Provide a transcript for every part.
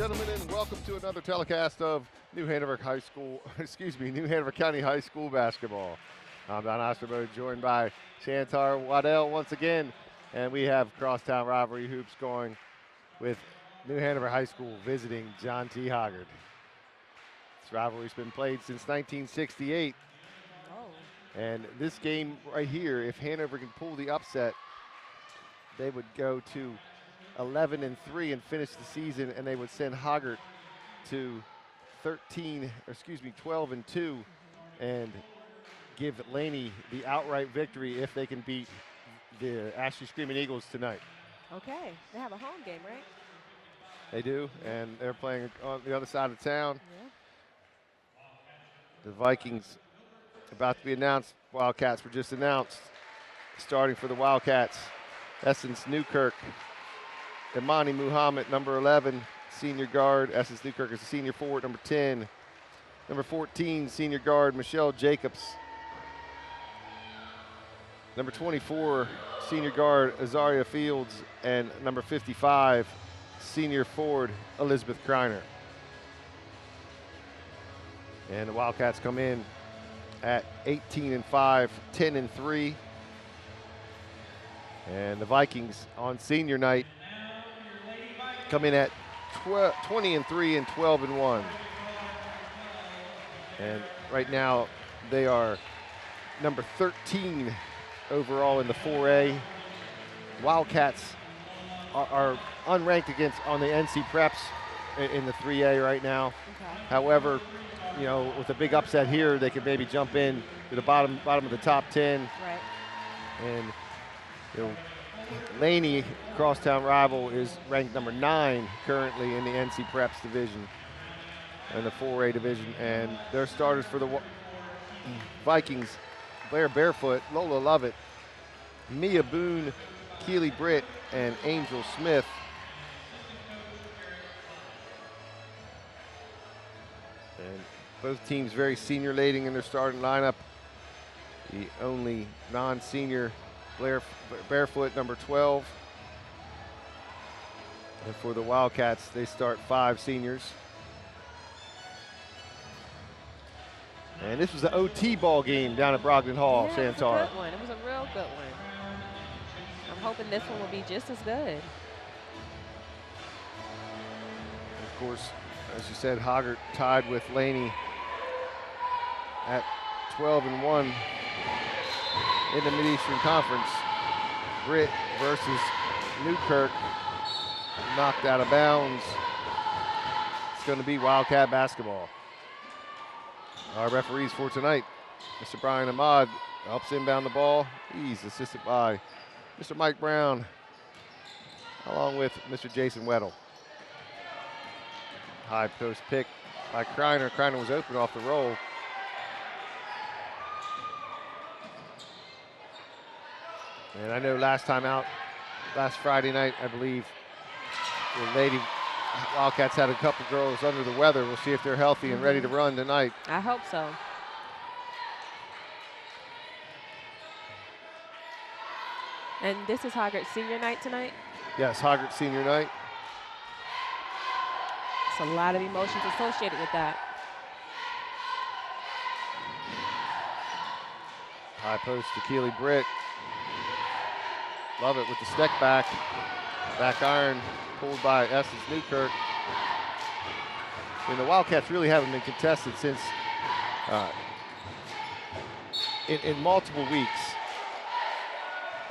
gentlemen, and welcome to another telecast of New Hanover High School, New Hanover County High School basketball. I'm Don Osterbo, joined by Shantar Waddell once again, and we have crosstown rivalry hoops going with New Hanover High School visiting John T. Hoggard. This rivalry's been played since 1968, and this game right here, if Hanover can pull the upset, they would go to 11-3 and finish the season, and they would send Hoggard to 12-2, and give Laney the outright victory if they can beat the Ashley Screaming Eagles tonight. Okay, they have a home game, right? They do, and they're playing on the other side of town. Yeah. The Vikings about to be announced. Wildcats were just announced. Starting for the Wildcats, Essence Newkirk. Imani Muhammad, number 11, senior guard. Essence Newkirk is a senior forward. Number 10, number 14, senior guard, Michelle Jacobs. Number 24, senior guard, Azaria Fields. And number 55, senior forward, Elizabeth Kreiner. And the Wildcats come in at 18-5, 10-3. And the Vikings on senior night come in at 20-3 and 12-1. And right now they are number 13 overall in the 4A. Wildcats are unranked on the NC Preps in the 3A right now. Okay. However, you know, with a big upset here, they could maybe jump in to the bottom of the top 10. Right. And you know, Laney, crosstown rival, is ranked number 9 currently in the NC Preps division, in the 4A division. And their starters for the Vikings, Blair Barefoot, Lola Lovett, Mia Boone, Keely Britt, and Angel Smith. And both teams very senior laden in their starting lineup. The only non-senior, Blair Barefoot, number 12. And for the Wildcats, they start 5 seniors. And this was the OT ball game down at Brogdon Hall, Yeah, Shantar. it was a good one. It was a real good one. I'm hoping this one will be just as good. Of course, as you said, Hoggard tied with Laney at 12-1 in the Mid-Eastern Conference. Britt versus Newkirk, knocked out of bounds. It's going to be Wildcat basketball. Our referees for tonight, Mr. Brian Ahmad helps inbound the ball. He's assisted by Mr. Mike Brown, along with Mr. Jason Weddle. High post pick by Kreiner. Kreiner was open off the roll. And I know last Friday night, I believe, the Lady Wildcats had a couple girls under the weather. We'll see if they're healthy and ready to run tonight. I hope so. And this is Hoggard's senior night tonight? Yes, Hoggard senior night. It's a lot of emotions associated with that. High post to Keely Britt. Love it with the step back. Back iron pulled by Essence Newkirk. And the Wildcats really haven't been contested since in multiple weeks.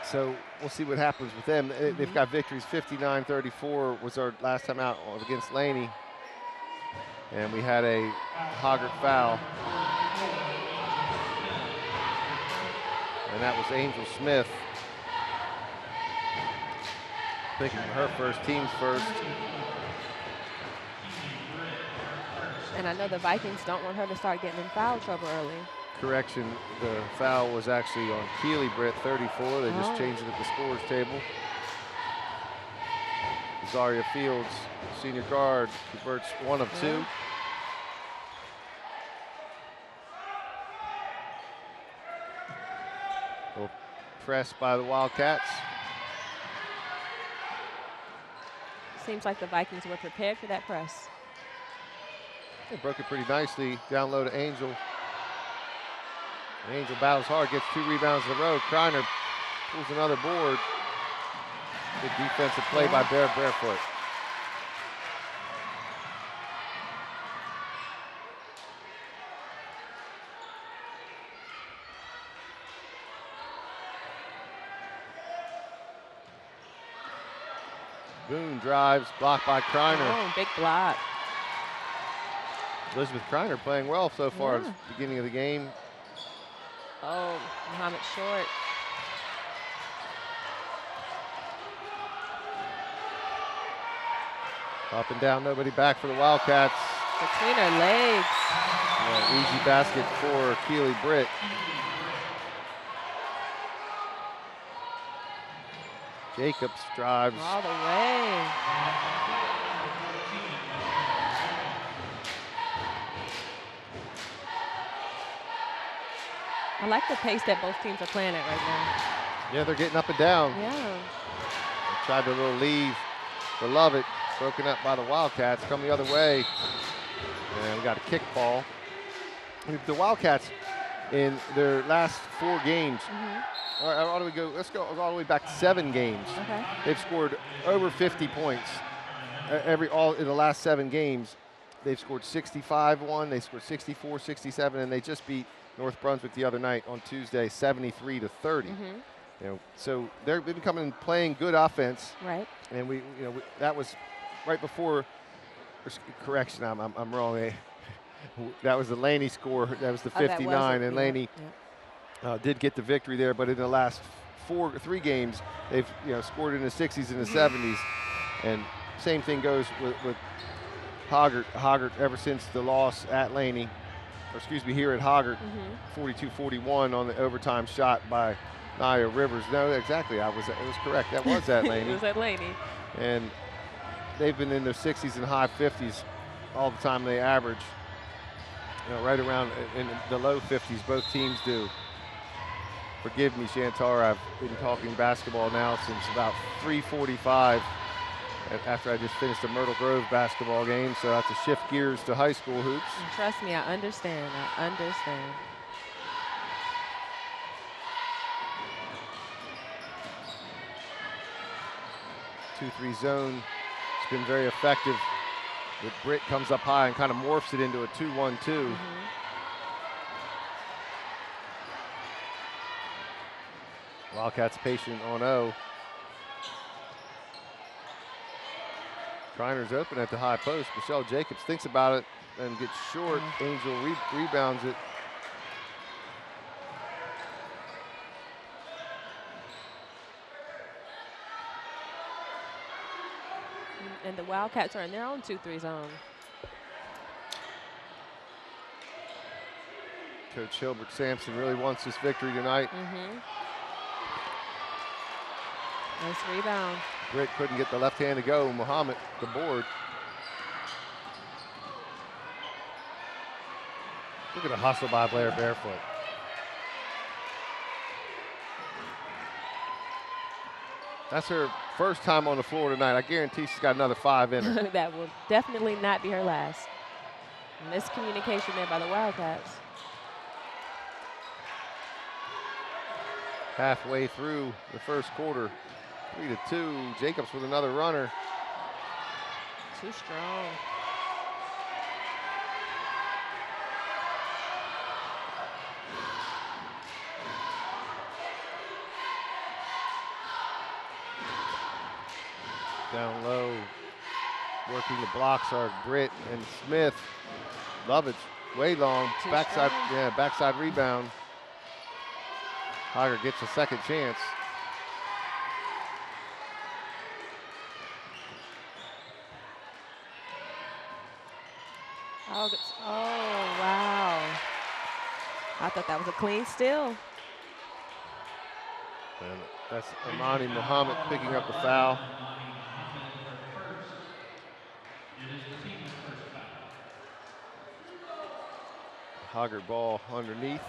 So we'll see what happens with them. They've got victories. 59-34 was our last time out against Laney. And we had a Hoggard foul. And that was Angel Smith picking her first, team's first. And I know the Vikings don't want her to start getting in foul trouble early. Correction, the foul was actually on Keely Britt, 34. They just changed it at the scorer's table. Zaria Fields, senior guard, converts 1 of 2. Well, pressed by the Wildcats. Seems like the Vikings were prepared for that press. They broke it pretty nicely. Down low to Angel. Angel battles hard, gets 2 rebounds in a row. Kreiner pulls another board. Good defensive play by Barefoot. Boone drives, blocked by Kreiner. Oh, big block. Elizabeth Kreiner playing well so far at the beginning of the game. Oh, Muhammad short. Up and down, nobody back for the Wildcats. Between her legs. Yeah, easy basket for Keely Britt. Jacobs drives. All the way. I like the pace that both teams are playing at right now. Yeah, they're getting up and down. Yeah. They tried a little leave for Lovett. Broken up by the Wildcats. Come the other way. And we got a kick ball. The Wildcats, in their last 4 games, all right, how do we go? Let's go all the way back 7 games. Okay. They've scored over 50 points all in the last 7 games. They've scored 65 one, they scored 64, 67, and they just beat North Brunswick the other night on Tuesday, 73-30. You know, so they've been coming and playing good offense. Right. And that was right before. Correction, I'm wrong. That was the Laney score. That was the 59, and Laney did get the victory there. But in the last 3 games, they've scored in the 60s and the 70s. And same thing goes with Hoggard. Hoggard, ever since the loss at Laney, or excuse me, here at Hoggard, 42-41 on the overtime shot by Nia Rivers. No, exactly. It was correct. That was at Laney. It was at Laney. And they've been in their 60s and high 50s all the time. They average, right around in the low 50s. Both teams do. Forgive me, Chantar. I've been talking basketball now since about 3:45. After I just finished a Myrtle Grove basketball game, so I have to shift gears to high school hoops. And trust me, I understand. I understand. Two-three zone. It's been very effective. The Britt comes up high and kind of morphs it into a 2-1-2. Wildcats patient on O. Kreiner's open at the high post. Michelle Jacobs thinks about it and gets short. Angel rebounds it. And the Wildcats are in their own 2-3 zone. Coach Hilbert Sampson really wants this victory tonight. Nice rebound. Britt couldn't get the left hand to go. Muhammad, the board. Look at the hustle by Blair Barefoot. That's her first time on the floor tonight. I guarantee she's got another 5 in her. That will definitely not be her last. Miscommunication there by the Wildcats. Halfway through the first quarter, 3-2. Jacobs with another runner. Too strong. Down low, working the blocks are Britt and Smith. Lovett, way long, backside rebound. Hoggard gets a second chance. Oh, wow. I thought that was a clean steal. And that's Amani Muhammad picking up the foul. Hoggard ball underneath.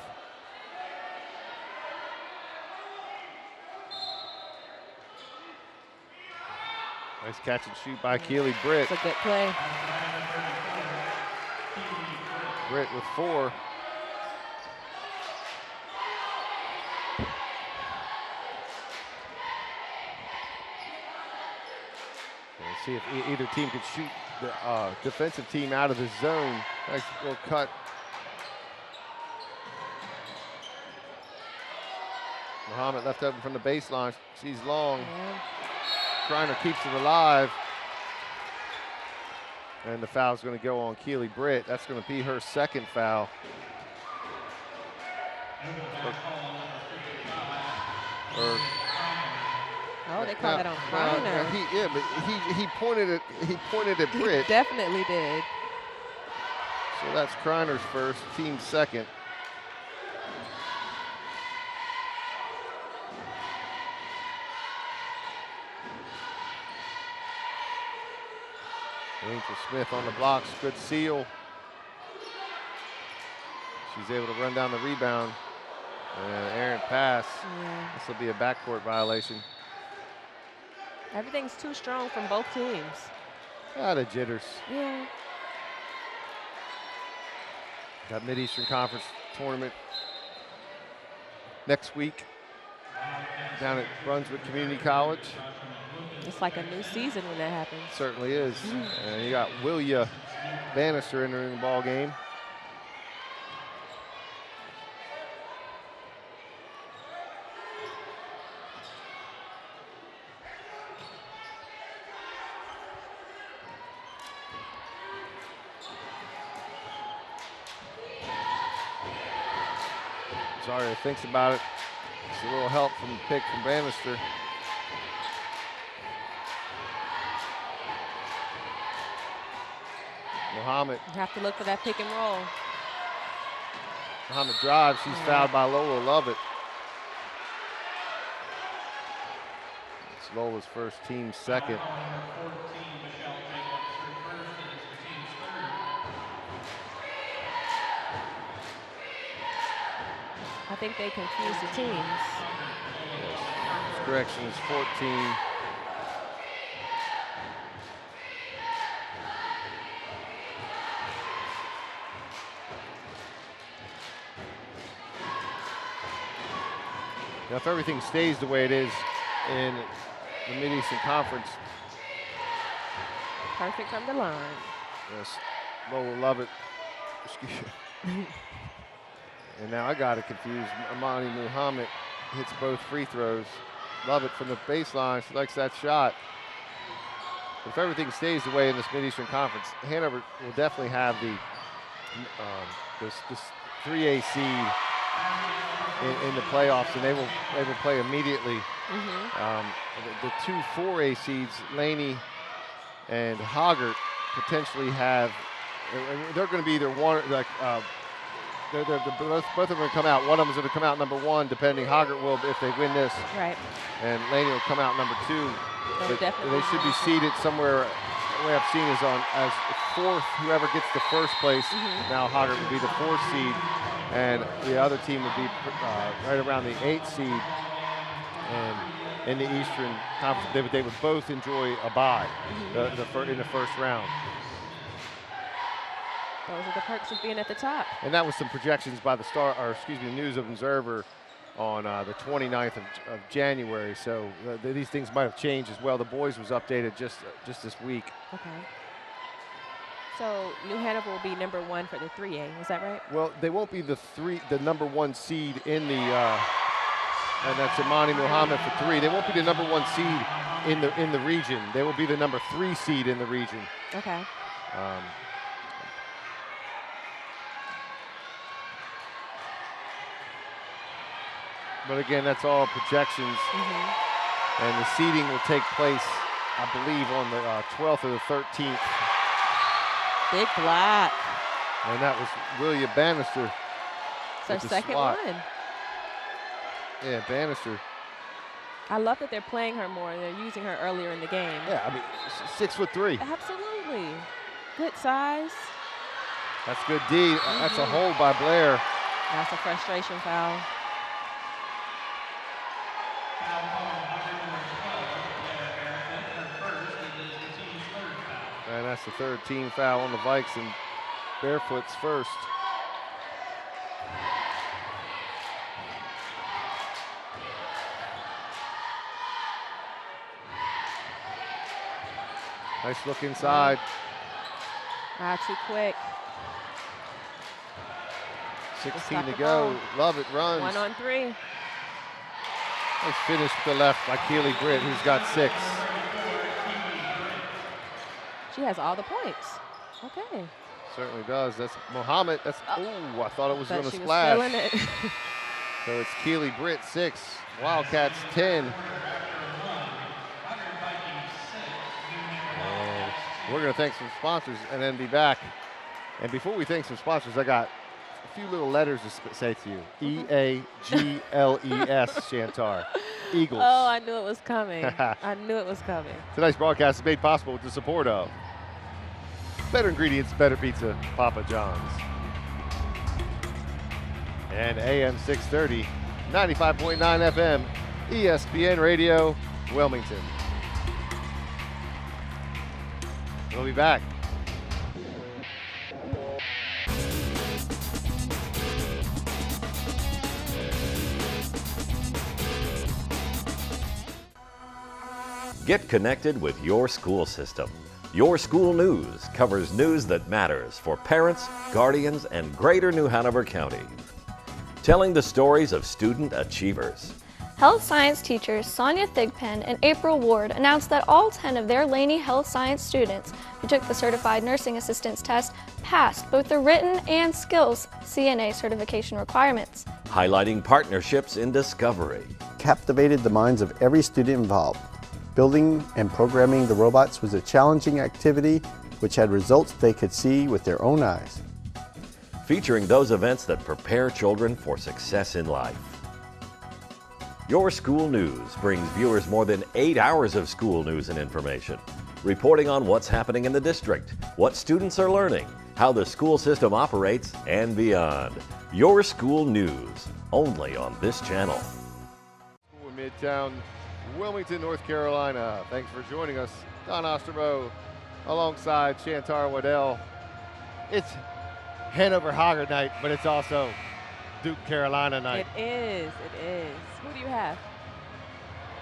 Nice catch and shoot by Keely Britt. It's a good play. Britt with 4. Let's see if either team could shoot the defensive team out of the zone. Nice little cut. Muhammad left open from the baseline. She's long. Yeah. Kreiner keeps it alive. And the foul's going to go on Keely Britt. That's going to be her second foul. Oh, they called that on Kreiner. But he pointed at Britt. He definitely did. So that's Kreiner's first, team second. Angel Smith on the blocks, good seal. She's able to run down the rebound. And errant pass. Yeah. This will be a backcourt violation. Everything's too strong from both teams. The jitters. Yeah. Got Mid-Eastern Conference tournament next week down at Brunswick Community College. It's like a new season when that happens. Certainly is. And you got Willia Bannister entering the ball game. Zaria thinks about it. It's a little help from the pick from Bannister. Muhammad. You have to look for that pick and roll. Muhammad drives. She's fouled by Lola Lovett. It's Lola's first, team second. I think they confused the teams. Yes. Correction is 14. Now, if everything stays the way it is in the Mid-Eastern Conference. Perfect from the line. Yes, Lola Lovett. Excuse me. And now I got it confused. Amani Muhammad hits both free throws. Lovett from the baseline. She likes that shot. If everything stays the way in this Mid-Eastern Conference, Hanover will definitely have this 3A seed in the playoffs, and they will play immediately. The two 4A seeds, Laney and Hoggard, potentially have. They're going to be either one, like both of them will come out. One of them is going to come out number 1, depending. Hoggard will if they win this, right? And Laney will come out number 2. But they should be seated somewhere. The way I've seen is as 4th. Whoever gets the first place. Now Hoggard would be the 4th seed. And the other team would be right around the 8th seed. And in the Eastern Conference, they would both enjoy a bye in the first round. Those are the perks of being at the top. And that was some projections by the News of Observer on the 29th of January. So these things might have changed as well. The boys was updated just this week. Okay. So New Hanover will be number 1 for the 3A, is that right? Well, they won't be the number 1 seed in the, and that's Imani Muhammad for 3. They won't be the number 1 seed in the region. They will be the number 3 seed in the region. Okay. But again, that's all projections. And the seeding will take place, I believe, on the 12th or the 13th. Big block. And that was William Bannister. It's our second one. Yeah, Bannister. I love that they're playing her more. They're using her earlier in the game. Yeah, I mean, 6'3". Absolutely. Good size. That's good D. That's a hold by Blair. That's a frustration foul. And that's the third team foul on the Vikes, and Barefoot's first. Nice look inside. Too quick. 16 to go. Love it, runs. 1 on 3. Nice finish to the left by Keely Britt, who's got 6. She has all the points. Okay. Certainly does. That's Mohammed. That's ooh, I thought it was going to she splash. Was feeling it. So it's Keely Britt 6, Wildcats 10. And we're going to thank some sponsors and then be back. And before we thank some sponsors, I got a few little letters to say to you. E-A-G-L-E-S, Shantar. Eagles. Oh, I knew it was coming. I knew it was coming. Tonight's broadcast is made possible with the support of better ingredients, better pizza, Papa John's. And AM 630, 95.9 FM, ESPN Radio, Wilmington. We'll be back. Get connected with your school system. Your School News covers news that matters for parents, guardians, and Greater New Hanover County. Telling the stories of student achievers. Health science teachers Sonia Thigpen and April Ward announced that all 10 of their Laney Health Science students who took the Certified Nursing Assistance test passed both the written and skills CNA certification requirements. Highlighting partnerships in discovery. Captivated the minds of every student involved. Building and programming the robots was a challenging activity which had results they could see with their own eyes. Featuring those events that prepare children for success in life. Your School News brings viewers more than 8 hours of school news and information, reporting on what's happening in the district, what students are learning, how the school system operates, and beyond. Your School News, only on this channel. Midtown, Wilmington, North Carolina. Thanks for joining us. Don Ostermo alongside Shantar Waddell. It's Hanover Hoggard night, but it's also Duke Carolina night. It is. It is. Who do you have?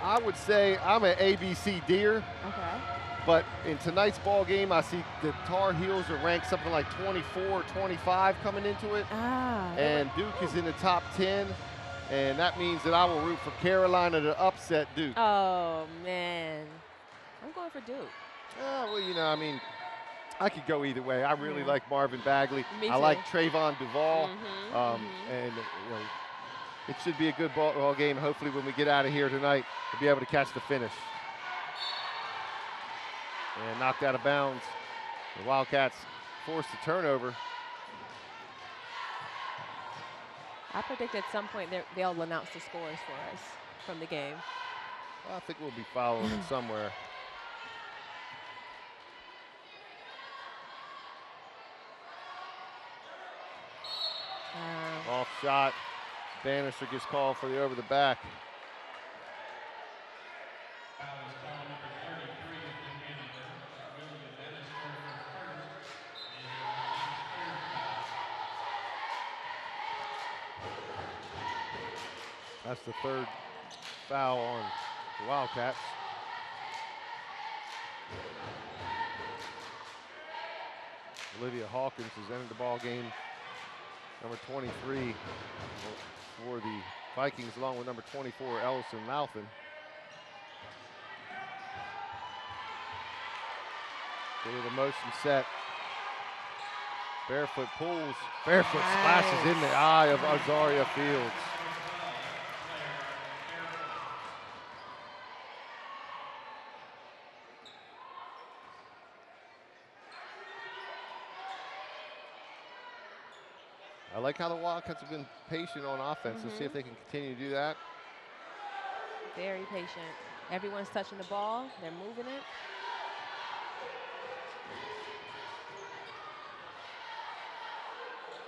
I would say I'm an ABC Deer. Okay. But in tonight's ball game, I see the Tar Heels are ranked something like 24 or 25 coming into it. And Duke is in the top 10. And that means that I will root for Carolina to upset Duke. Oh, man. I'm going for Duke. Well, you know, I mean, I could go either way. I really like Marvin Bagley. Me I too. like Trayvon Duvall. And, you know, it should be a good ball game. Hopefully when we get out of here tonight, we'll be able to catch the finish. And knocked out of bounds. The Wildcats forced a turnover. I predict at some point they'll announce the scores for us from the game. Well, I think we'll be following them somewhere. Off shot. Bannister gets called for the over the back. That's the third foul on the Wildcats. Olivia Hawkins has entered the ball game. Number 23 for the Vikings, along with number 24, Ellison Mouthen. With the motion set. Barefoot pulls. Barefoot splashes in the eye of Azaria Fields. I like how the Wildcats have been patient on offense. Let's see if they can continue to do that. Very patient. Everyone's touching the ball. They're moving it.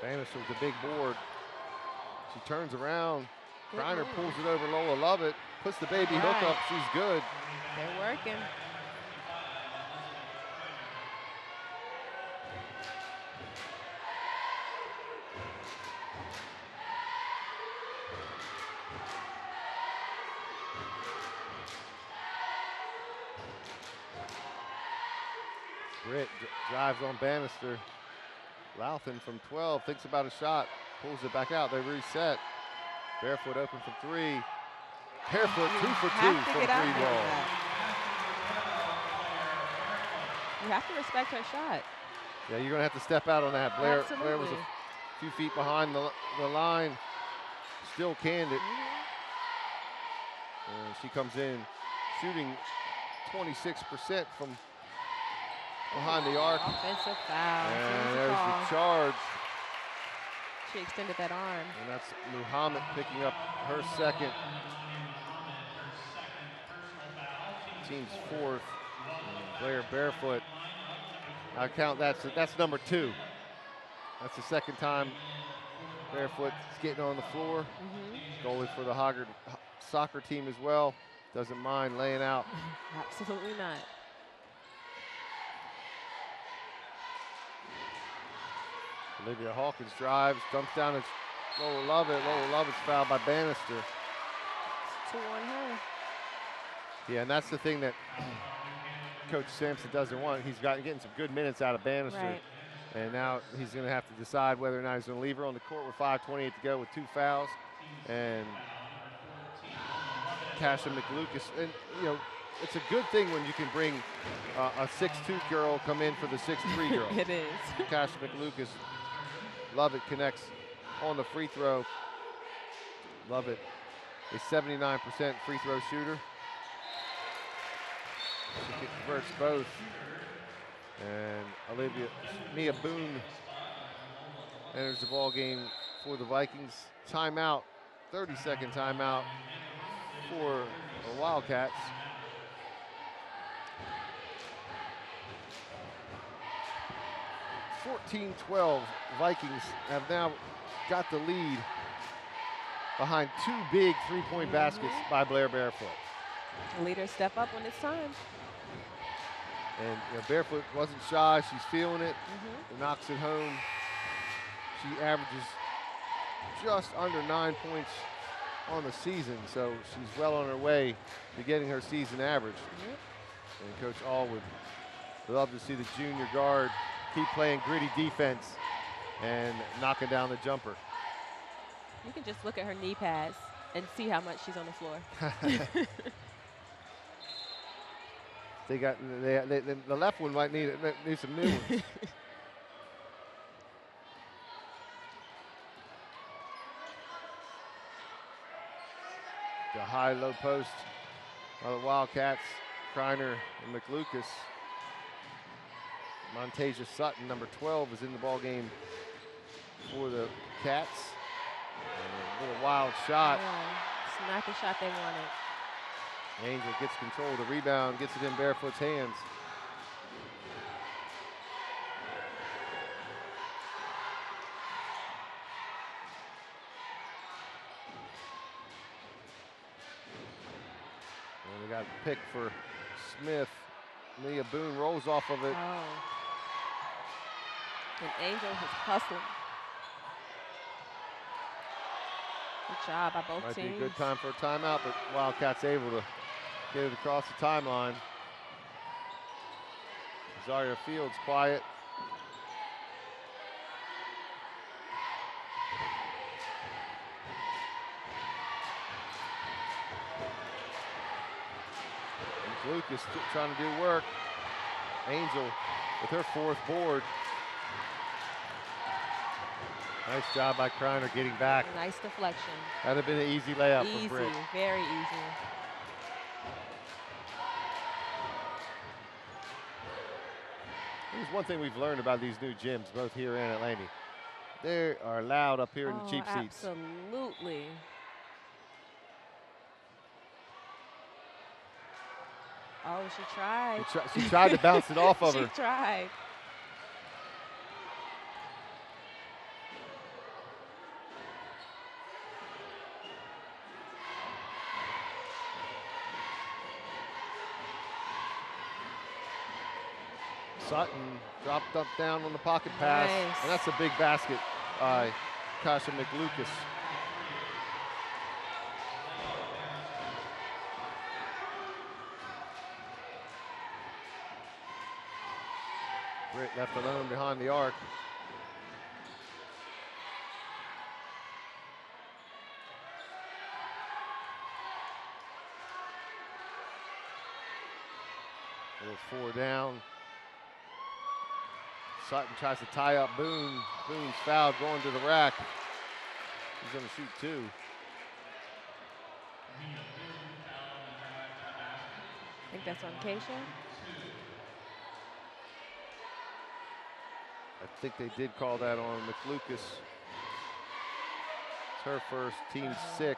Bannister with the big board. She turns around. Griner pulls it over Lola Lovett. Puts the baby hook up. She's good. They're working. Britt drives on Bannister. Louthan from 12 thinks about a shot, pulls it back out. They reset. Barefoot open for three. Barefoot 2 for 2 have to from get out three there ball. with that. You have to respect her shot. Yeah, you're going to have to step out on that. Blair was Absolutely. a few feet behind the line. Still canned it. And she comes in shooting 26% from behind the arc. Offensive foul. And Easy there's call. the charge. She extended that arm. And that's Muhammad picking up her second. Team's fourth. And Blair Barefoot. I count that's number 2. That's the second time Barefoot's getting on the floor. Goalie for the Hoggard soccer team as well. Doesn't mind laying out. Absolutely not. Olivia Hawkins drives, dumps down to Lola Lovett. Lola Lovett's fouled by Bannister. It's 2 on her. Yeah, and that's the thing that Coach Sampson doesn't want. He's getting some good minutes out of Bannister. Right. And now he's going to have to decide whether or not he's going to leave her on the court with 5:28 to go with 2 fouls. And Kasha McLucas, and you know, it's a good thing when you can bring a 6'2" girl come in for the 6'3" girl. It is. Kasha McLucas, Lovett connects on the free throw. Lovett, a 79% free throw shooter. She converts both. And Mia Boone enters the ball game for the Vikings. Timeout, 30-second timeout for the Wildcats. (14-12). Vikings have now got the lead behind 2 big three-point baskets by Blair Barefoot. Leaders step up when it's time. And you know, Barefoot wasn't shy. She's feeling it. Knocks it home. She averages just under 9 points on the season, so she's well on her way to getting her season average. And Coach All would love to see the junior guard keep playing gritty defense and knocking down the jumper. You can just look at her knee pads and see how much she's on the floor. The left one might need some new ones. The high-low post by the Wildcats, Kreiner and McLucas. Montasia Sutton, number 12, is in the ball game for the Cats. And a little wild shot. Yeah, it's not the shot they wanted. Angel gets control of the rebound, gets it in Barefoot's hands. And we got a pick for Smith. Leah Boone rolls off of it. Oh. And Angel is hustling. Good job by both Might teams. be a good time for a timeout, but Wildcats able to get it across the timeline. Zaria Fields quiet. Lucas trying to do work. Angel with her 4th board. Nice job by Kreiner getting back. Nice deflection. That'd have been an easy layup Easy, for Britt. very easy. There's one thing we've learned about these new gyms, both here and at Laney. They are loud up here in the cheap seats. Absolutely. Oh, she tried. She tried to bounce it off of her. She tried. Sutton dropped up down on the pocket pass. Nice. And that's a big basket by Kasha McLucas. Britt left alone behind the arc. Little 4 down. Sutton tries to tie up Boone. Boone's fouled, going to the rack. He's going to shoot 2. I think that's on Keisha. I think they did call that on McLucas. It's her first, team 6th.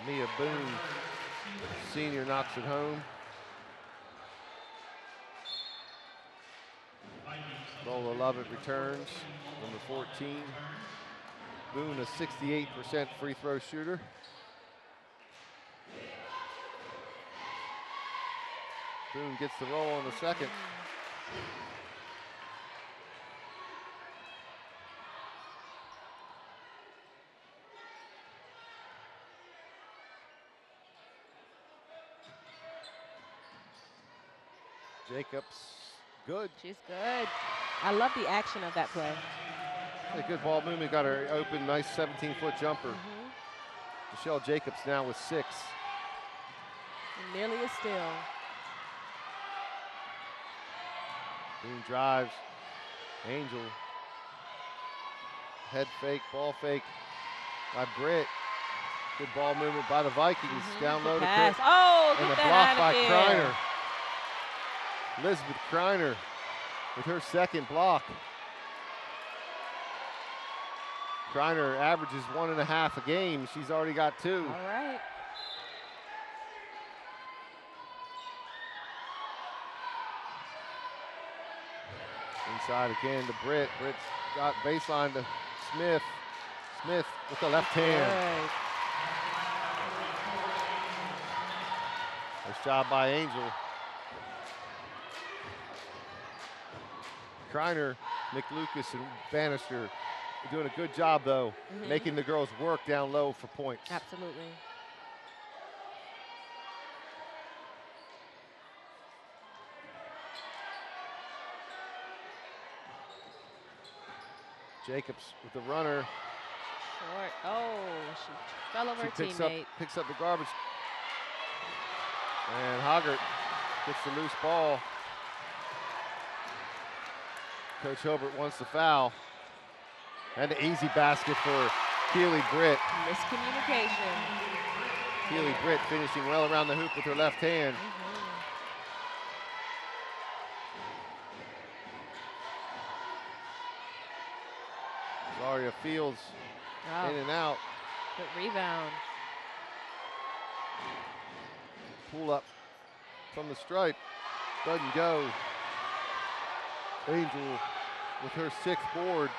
Mia Boone, senior, knocks it home. Lola Lovett returns, number 14. Boone, a 68% free throw shooter. Boone gets the roll on the second. Jacobs, good. She's good. I love the action of that play. A good ball movement, got her open, nice 17-foot jumper. Michelle Jacobs now with 6. Nearly a steal. Boone drives, Angel. Head fake, ball fake by Britt. Good ball movement by the Vikings. Down low to Pass. Pitt. Oh, And get a that block out by of there. Kreiner. Elizabeth Kreiner with her second block. Kreiner averages 1.5 a game. She's already got 2. All right. Inside again to Britt. Britt's got baseline to Smith. Smith with the left hand. Good. Nice job by Angel. Kreiner, McLucas, and Bannister are doing a good job, though, making the girls work down low for points. Absolutely. Jacobs with the runner. Short. Oh, she fell over her She teammate. picks up the garbage. And Hoggard gets the loose ball. Coach Hilbert wants the foul. And the easy basket for Keely Britt. Miscommunication. Keely Britt finishing well around the hoop with her left hand. Zaria Fields in and out. Good rebound. Pull up from the stripe. Doesn't go. Angel with her 6th board.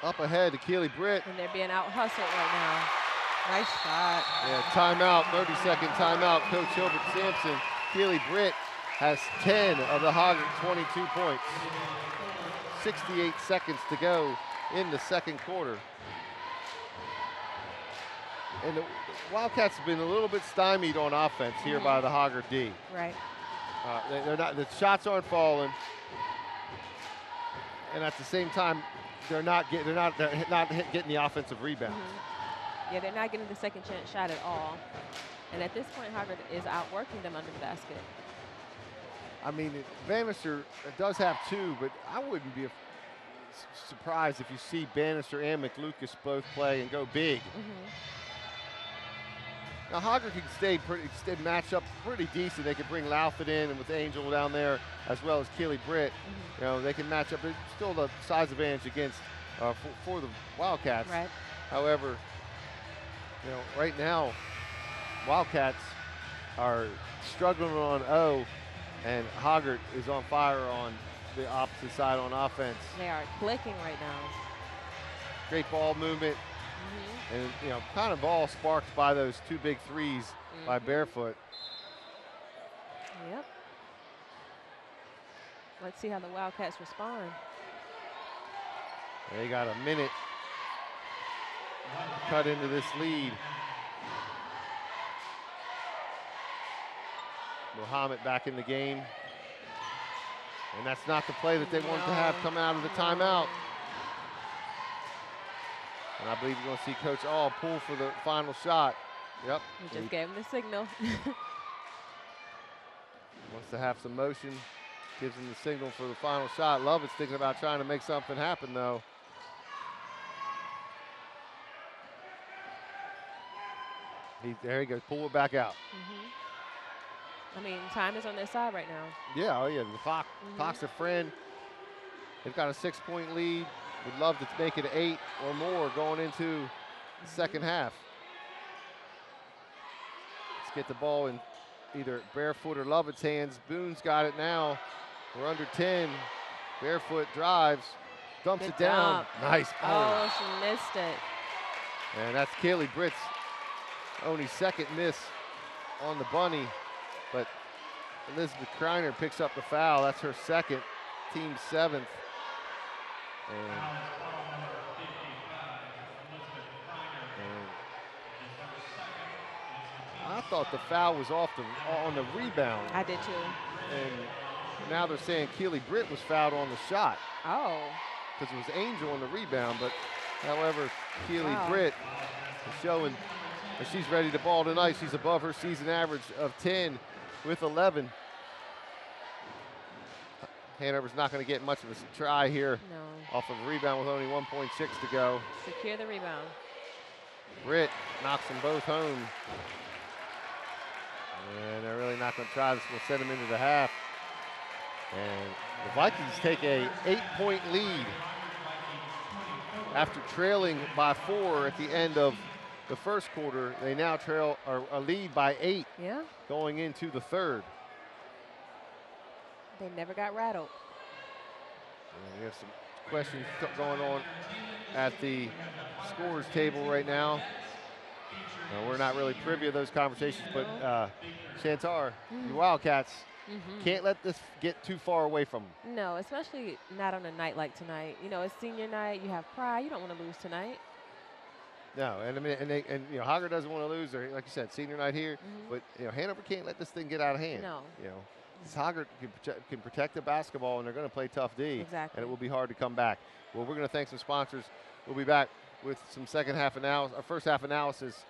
Up ahead to Keely Britt. And they're being out hustled right now. Nice shot. Yeah, timeout, 30-second timeout. Coach Hilbert Sampson. Keely Britt has 10 of the Hoggard 22 points. 68 seconds to go in the second quarter. And the Wildcats have been a little bit stymied on offense here by the Hoggard D. Right. They're not. The shots aren't falling, and at the same time, they're not getting the offensive rebounds. Yeah, they're not getting the second chance shot at all. And at this point, Hoggard is outworking them under the basket. I mean, Bannister does have 2, but I wouldn't be surprised if you see Bannister and McLucas both play and go big. Now Hoggard can match up pretty decent. They can bring Laufit in, and with Angel down there, as well as Keely Britt. You know, they can match up. There's still the size advantage against for the Wildcats. Right. However, you know, right now, Wildcats are struggling on O, and Hoggard is on fire on the opposite side on offense. They are clicking right now. Great ball movement. And, you know, kind of all sparked by those 2 big threes by Barefoot. Yep. Let's see how the Wildcats respond. They got a minute to cut into this lead. Muhammad back in the game. And that's not the play that they wanted to have come out of the timeout. And I believe you're going to see Coach All pull for the final shot. Yep. He just gave him the signal. Wants to have some motion. Gives him the signal for the final shot. Lovett's thinking about trying to make something happen, though. There he goes. Pull it back out. I mean, time is on their side right now. Yeah, oh yeah, the Clock's a friend. They've got a 6-point lead. Would love to make it 8 or more going into the second half. Let's get the ball in either Barefoot or Lovett's hands. Boone's got it now. We're under 10. Barefoot drives, dumps Good it down. dump. Nice. Oh, she missed it. And that's Kaylee Britt's only second miss on the bunny. But Elizabeth Kreiner picks up the foul. That's her second, team 7th. And I thought the foul was on the rebound. I did too. And now they're saying Keely Britt was fouled on the shot. Oh. Because it was Angel on the rebound. But however, Keely Britt is showing that she's ready to ball tonight. She's above her season average of 10 with 11. Hanover's not going to get much of a try here. No. Off of a rebound with only 1.6 to go. Secure the rebound. Britt knocks them both home. And they're really not going to try this. We'll send them into the half. And the Vikings take a 8-point lead after trailing by 4 at the end of the first quarter. They now trail or lead by 8 going into the third. They never got rattled. And we have some questions going on at the scorers table right now. We're not really privy to those conversations, but Shantar, you Wildcats can't let this get too far away from them. No, especially not on a night like tonight. You know, it's senior night. You have pride. You don't want to lose tonight. No, and I mean, and you know, Hoggard doesn't want to lose. Or like you said, senior night here. But you know, Hanover can't let this thing get out of hand. No. You know, Hoggard can protect the basketball, and they're going to play tough D. Exactly. And it will be hard to come back. Well, we're going to thank some sponsors. We'll be back with some second half analysis, our first half analysis.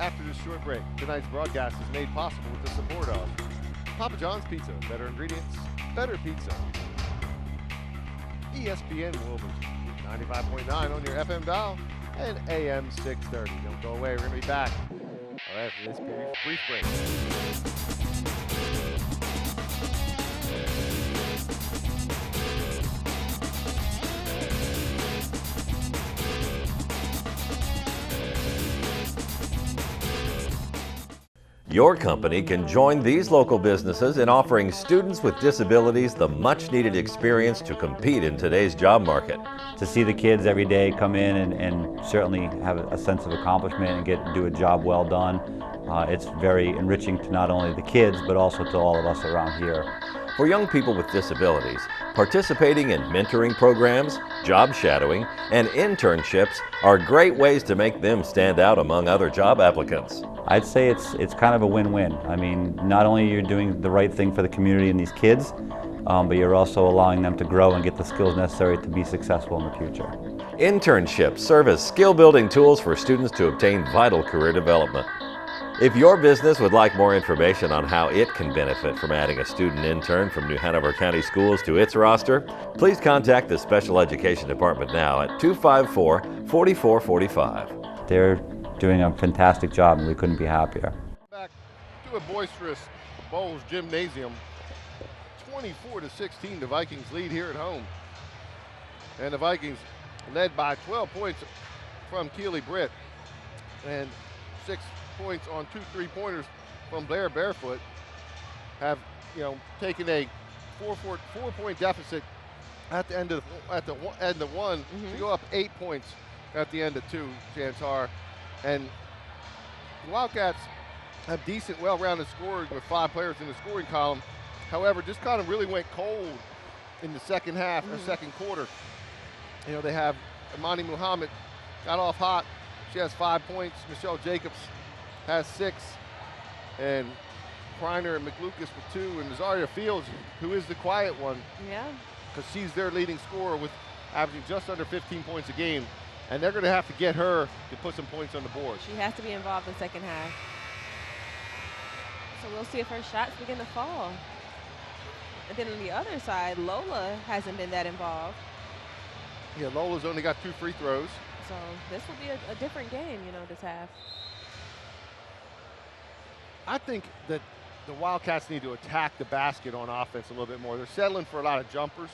After this short break. Tonight's broadcast is made possible with the support of Papa John's Pizza, better ingredients, better pizza. ESPN Wilmington, 95.9 on your FM dial and AM 630. Don't go away. We're going to be back after this brief break. Your company can join these local businesses in offering students with disabilities the much-needed experience to compete in today's job market. To see the kids every day come in and certainly have a sense of accomplishment and do a job well done, it's very enriching to not only the kids but also to all of us around here. For young people with disabilities, participating in mentoring programs, job shadowing, and internships are great ways to make them stand out among other job applicants. I'd say it's kind of a win-win. I mean, not only are you doing the right thing for the community and these kids, but you're also allowing them to grow and get the skills necessary to be successful in the future. Internships serve as skill-building tools for students to obtain vital career development. If your business would like more information on how it can benefit from adding a student intern from New Hanover County Schools to its roster, please contact the Special Education Department now at 254-4445. They're doing a fantastic job and we couldn't be happier. Back to a boisterous Bowles Gymnasium. 24-16, the Vikings lead here at home. And the Vikings led by 12 points from Keely Britt and 6 points on 2 3-pointers from Blair Barefoot. Have taken a 4-point deficit at the end of one to go up 8 points at the end of 2. Chantar, and the Wildcats have decent, well-rounded scoring with 5 players in the scoring column. However, just kind of really went cold in the second half or second quarter. You know, they have Imani Muhammad got off hot. She has 5 points. Michelle Jacobs has 6. And Kreiner and McLucas with 2, and Azaria Fields, who is the quiet one, Yeah. because she's their leading scorer with averaging just under 15 points a game. And they're going to have to get her to put some points on the board. She has to be involved in the second half. So we'll see if her shots begin to fall. And then on the other side, Lola hasn't been that involved. Yeah, Lola's only got 2 free throws. So this will be a different game, you know, this half. I think that the Wildcats need to attack the basket on offense a little bit more. They're settling for a lot of jumpers.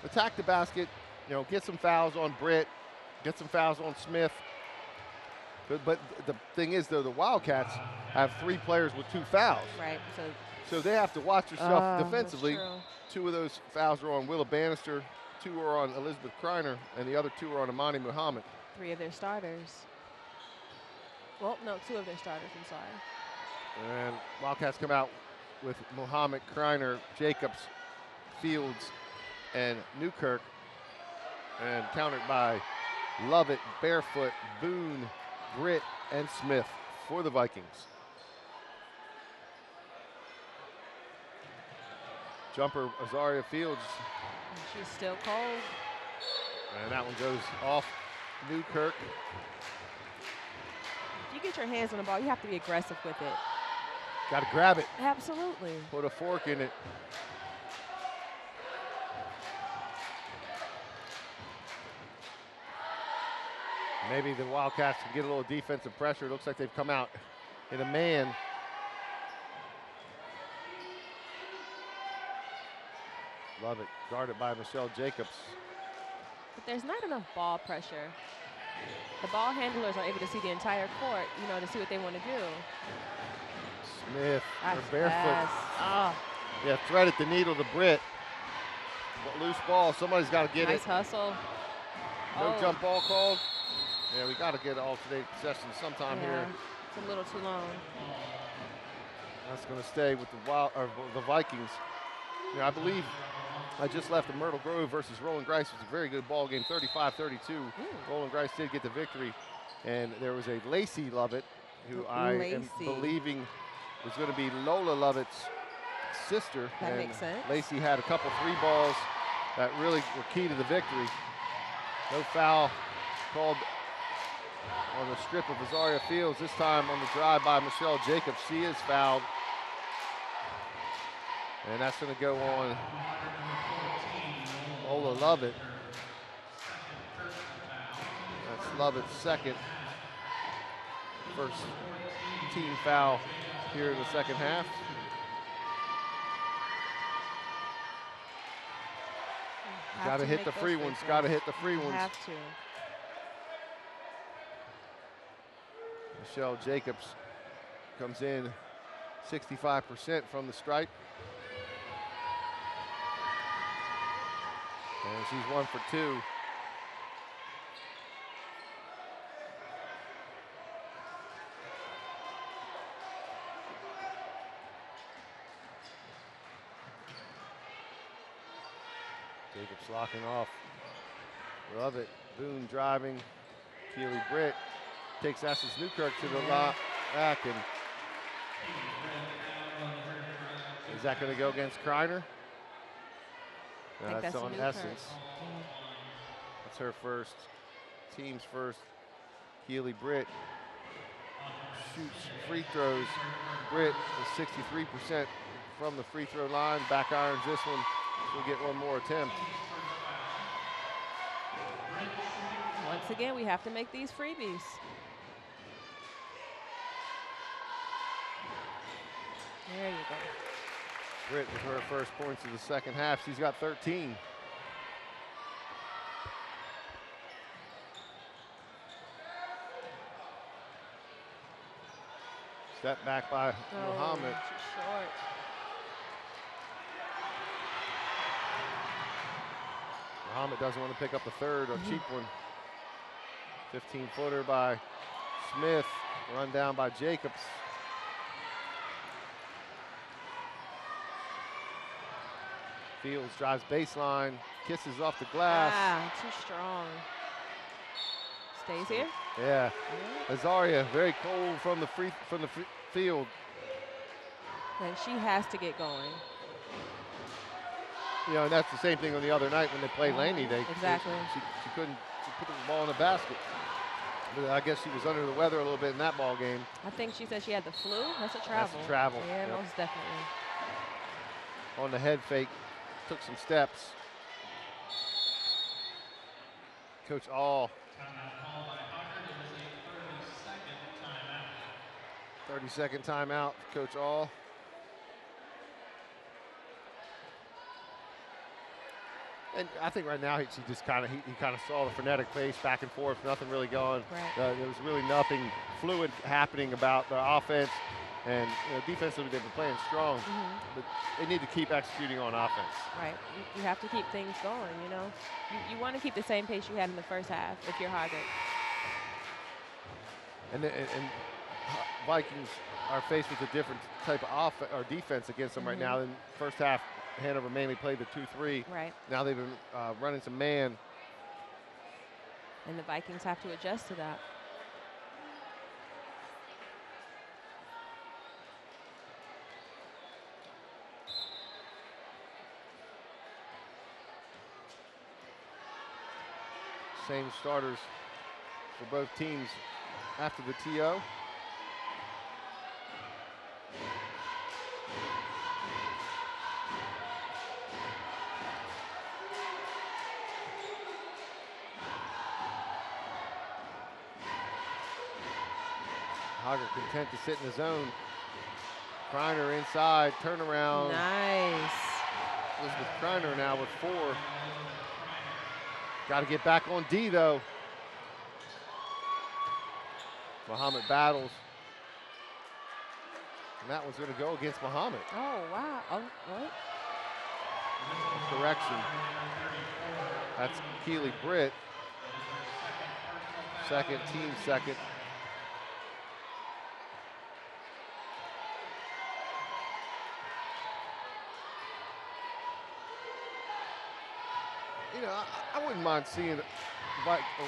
Attack the basket, you know, get some fouls on Britt, get some fouls on Smith. But the thing is, though, the Wildcats have 3 players with 2 fouls. Right. So they have to watch themselves defensively. That's true. 2 of those fouls are on Willa Bannister, 2 are on Elizabeth Kreiner, and the other 2 are on Amani Muhammad. 3 of their starters. Well, no, 2 of their starters, I'm sorry. And Wildcats come out with Muhammad, Kreiner, Jacobs, Fields, and Newkirk, and countered by Lovett, Barefoot, Boone, Britt, and Smith for the Vikings. Jumper, Azaria Fields. She's still cold. And that one goes off Newkirk. If you get your hands on the ball, you have to be aggressive with it. Got to grab it. Absolutely. Put a fork in it. Maybe the Wildcats can get a little defensive pressure. It looks like they've come out in a man. Love it. Guarded by Michelle Jacobs. But there's not enough ball pressure. The ball handlers are able to see the entire court, you know, to see what they want to do. Smith, her That's barefoot. fast. Yeah, threaded the needle to Britt. But loose ball, somebody's got to get Nice it. hustle. No jump ball called. Yeah, we got to get an alternate session sometime here. It's a little too long. That's going to stay with the Vikings. You know, I believe I just left the Myrtle Grove versus Roland Grice. It was a very good ball game, 35-32. Roland Grice did get the victory. And there was a Lacey Lovett, who I am believing is going to be Lola Lovett's sister. That makes sense. Lacey had a couple 3 balls that really were key to the victory. No foul called on the strip of Azaria Fields. This time on the drive by Michelle Jacobs. She is fouled. And that's going to go on Lola Lovett. That's Lovett's second. First team foul here in the second half. Got to hit the free ones. Got to hit the free ones. Have to. Michelle Jacobs comes in 65% from the stripe. And she's 1 for 2. Jacobs locking off. Love it. Boone driving. Keely Britt takes Essex Newkirk to the back. And is that going to go against Kreiner? No, that's on Essence. That's her first. Team's first. Keely Britt shoots free throws. Britt is 63% from the free throw line. Back irons this one. She'll get one more attempt. Once again, we have to make these freebies. There you go. Britt with her first points of the second half. She's got 13. Step back by Muhammad. She's short. Muhammad doesn't want to pick up the third, a cheap one. 15-footer by Smith, run down by Jacobs. Fields drives baseline, kisses off the glass. Too strong. Stays here. Yeah. Azaria very cold from the field. And she has to get going. You know, and that's the same thing on the other night when they played Laney. Exactly. She couldn't put the ball in the basket. But I guess she was under the weather a little bit in that ball game. I think she said she had the flu. That's a travel. That's a travel. Yeah, Yep. most definitely. On the head fake, took some steps. Coach All. 30-second timeout, Coach All. And I think right now he just kind of saw the frenetic pace back and forth, nothing really going. Right. There was really nothing fluid happening about the offense, and defensively they've been playing strong, but they need to keep executing on offense. Right. You have to keep things going. You know, you want to keep the same pace you had in the first half if you're Hoggard. And Vikings are faced with a different type of defense against them right now. In the first half, Hanover mainly played the 2-3. Right. Now they've been running some man. And the Vikings have to adjust to that. Same starters for both teams after the TO. Hoggard content to sit in the zone. Kreiner inside, turnaround. Nice. Elizabeth Kreiner now with 4. Got to get back on D though. Muhammad battles. And that one's going to go against Muhammad. Oh, wow. Oh, what? Correction. That's Keely Britt. Second, team second. You know, I wouldn't mind seeing the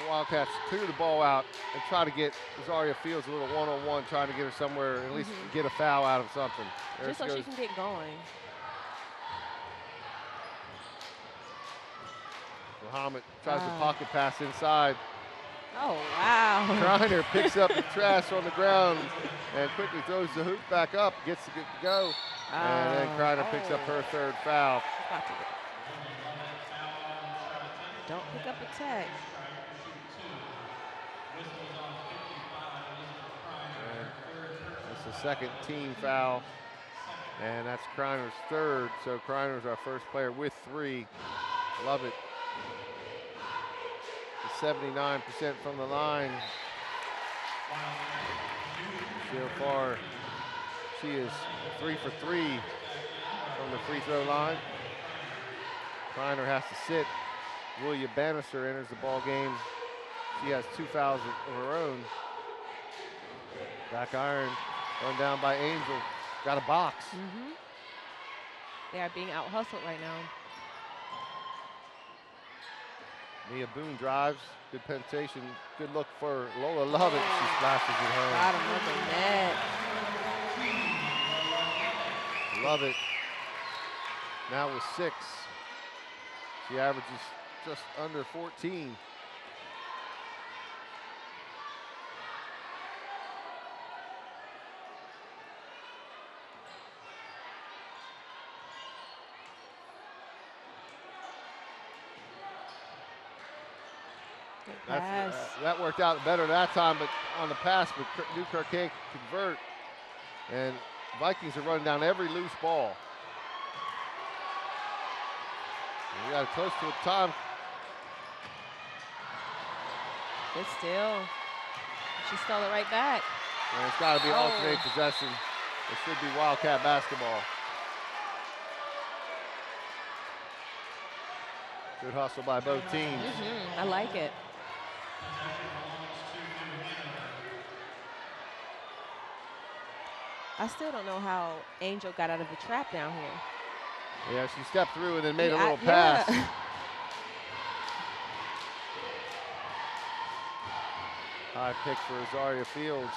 Wildcats clear the ball out and try to get Rosaria Fields a little one-on-one, trying to get her somewhere, at least get a foul out of something. There Just so she can get going. Muhammad tries to pocket pass inside. Oh, wow. Kreiner picks up the trash on the ground and quickly throws the hoop back up, gets to go. And then Kreiner picks up her 3rd foul. Don't pick up a tag. It's the 2nd team foul, and that's Kreiner's 3rd. So Kreiner's our first player with 3. Love it. 79% from the line. So far, she is 3 for 3 from the free throw line. Kreiner has to sit. William Bannister enters the ball game. She has 2 fouls of her own. Back iron, run down by Angel. Got a box. They are being out hustled right now. Mia Boone drives. Good penetration. Good look for Lola Lovett. She splashes it home. Bottom of the net. Lovett now with 6. She averages just under 14. That worked out better that time, but on the pass, but Newkirk can't convert. And Vikings are running down every loose ball. And we got it close to a time. Good steal. She stole it right back. And it's got to be alternate possession. It should be Wildcat basketball. Good hustle by both teams. I like it. I still don't know how Angel got out of the trap down here. Yeah, she stepped through and then made a little pass. Yeah. High pick for Rosaria Fields.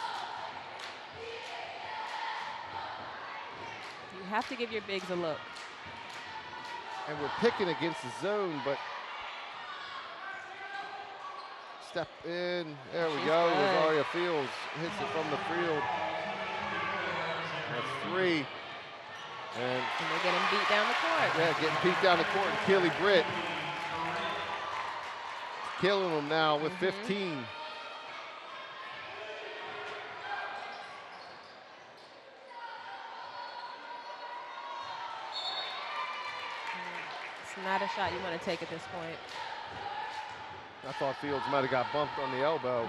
You have to give your bigs a look. And we're picking against the zone, but step in. There we go. Good. Rosaria Fields hits it from the field. That's 3. And they're getting beat down the court. yeah, getting beat down the court. And Keely Britt killing them now with 15. It's not a shot you want to take at this point. I thought Fields might have got bumped on the elbow.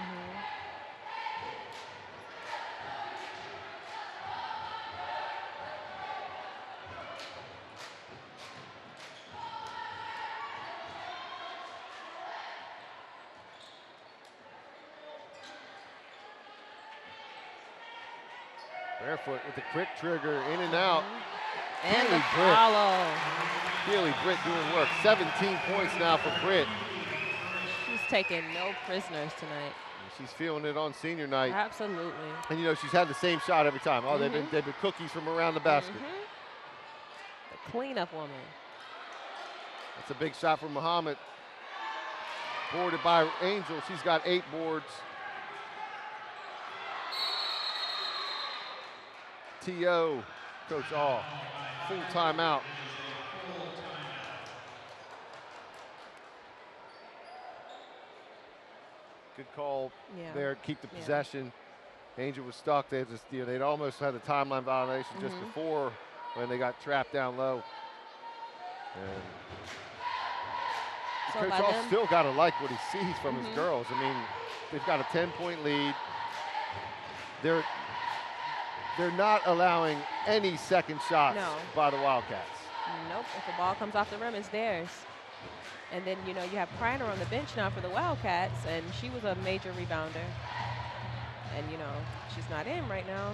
Barefoot with the quick trigger, in and out. And Keely the Britt. follow. Keely Britt doing work. 17 points now for Britt. She's taking no prisoners tonight. She's feeling it on senior night. Absolutely. And you know, she's had the same shot every time. Oh, they've been cookies from around the basket. The cleanup woman. That's a big shot from Muhammad. Boarded by Angel. She's got 8 boards. T.O. Coach All. Full timeout. Good call there. Keep the possession. Angel was stuck. They just, you know, they'd almost had a timeline violation just before when they got trapped down low. And So Coach All still got to like what he sees from his girls. I mean, they've got a 10-point lead. They're not allowing any second shots by the Wildcats. Nope. If the ball comes off the rim, it's theirs. And then, you know, you have Kreiner on the bench now for the Wildcats, and she was a major rebounder. And, you know, she's not in right now.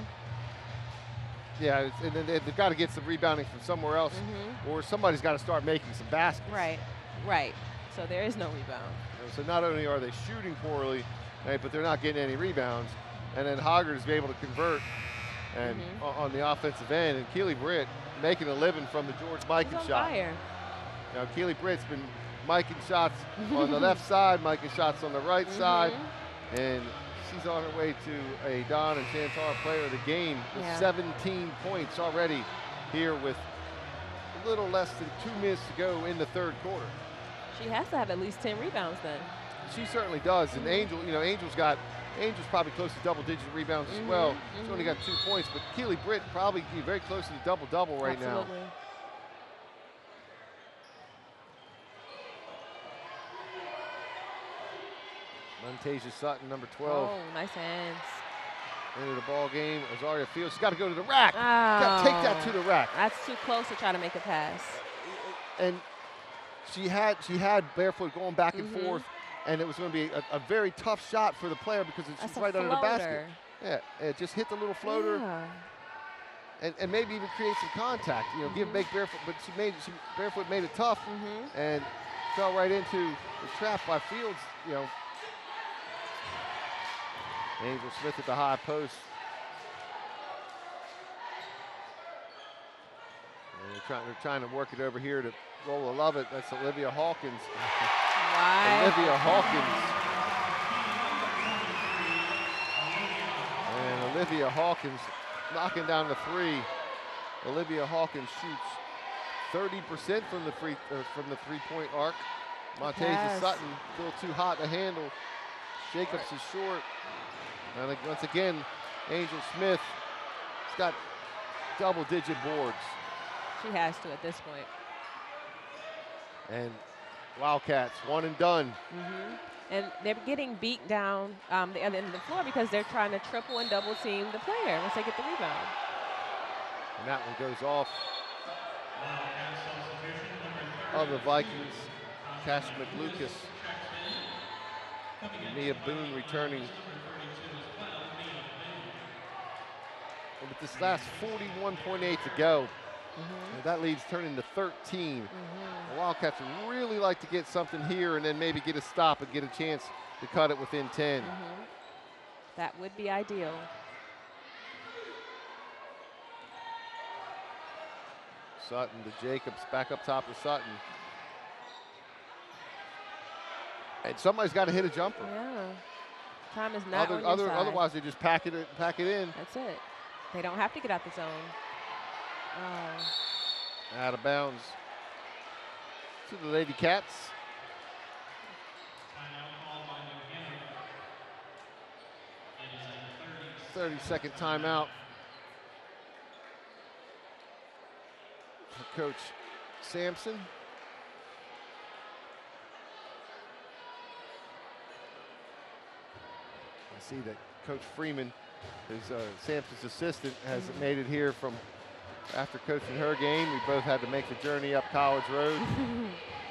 Yeah, and then they've got to get some rebounding from somewhere else, or somebody's got to start making some baskets. Right. So there is no rebound. You know, so not only are they shooting poorly, right, but they're not getting any rebounds. And then Hoggard is able to convert and on the offensive end. And Keely Britt making a living from the George Mikan shot. Fire. Now Keely Britt's been miking shots on the left side, miking shots on the right side, and she's on her way to a Don and Chantar Player of the Game with 17 points already here with a little less than 2 minutes to go in the third quarter. She has to have at least 10 rebounds then. She certainly does. And Angel, you know, Angel's probably close to double-digit rebounds as well. She's only got 2 points, but Keely Britt probably be very close to the double-double right now. Montasia Sutton, number 12. Oh, nice hands. Into the ball game. Rosaria Fields, she's got to go to the rack. Got to take that to the rack. That's too close to try to make a pass. And she had Barefoot going back and forth, and it was going to be a very tough shot for the player because she's right under the basket. Yeah, it just hit the little floater, and maybe even create some contact. You know, give Barefoot, but Barefoot made it tough, and fell right into the trap by Fields. You know, Angel Smith at the high post. And they're trying to work it over here to Lola Lovett. That's Olivia Hawkins. Olivia Hawkins. And Olivia Hawkins knocking down the 3. Olivia Hawkins shoots 30% from the three-point arc. Montasia Sutton still too hot to handle. Jacobs is short. And once again, Angel Smith has got double-digit boards. She has to at this point. And Wildcats, one and done. And they're getting beat down the other end of the floor because they're trying to triple and double team the player once they get the rebound. And that one goes off of the Vikings. Cash McLucas. Mia Boone returning. And with this last 41.8 to go, that lead's turning to 13. The Wildcats would really like to get something here and then maybe get a stop and get a chance to cut it within 10. That would be ideal. Sutton to Jacobs, back up top to Sutton. And somebody's got to hit a jumper. Yeah. Time is not on your side. Otherwise, they just pack it in. That's it. They don't have to get out the zone. Out of bounds to the Lady Cats. 30-second timeout for Coach Sampson. I see that Coach Freeman, who's Sampson's assistant, has made it here from after coaching her game. We both had to make the journey up College Road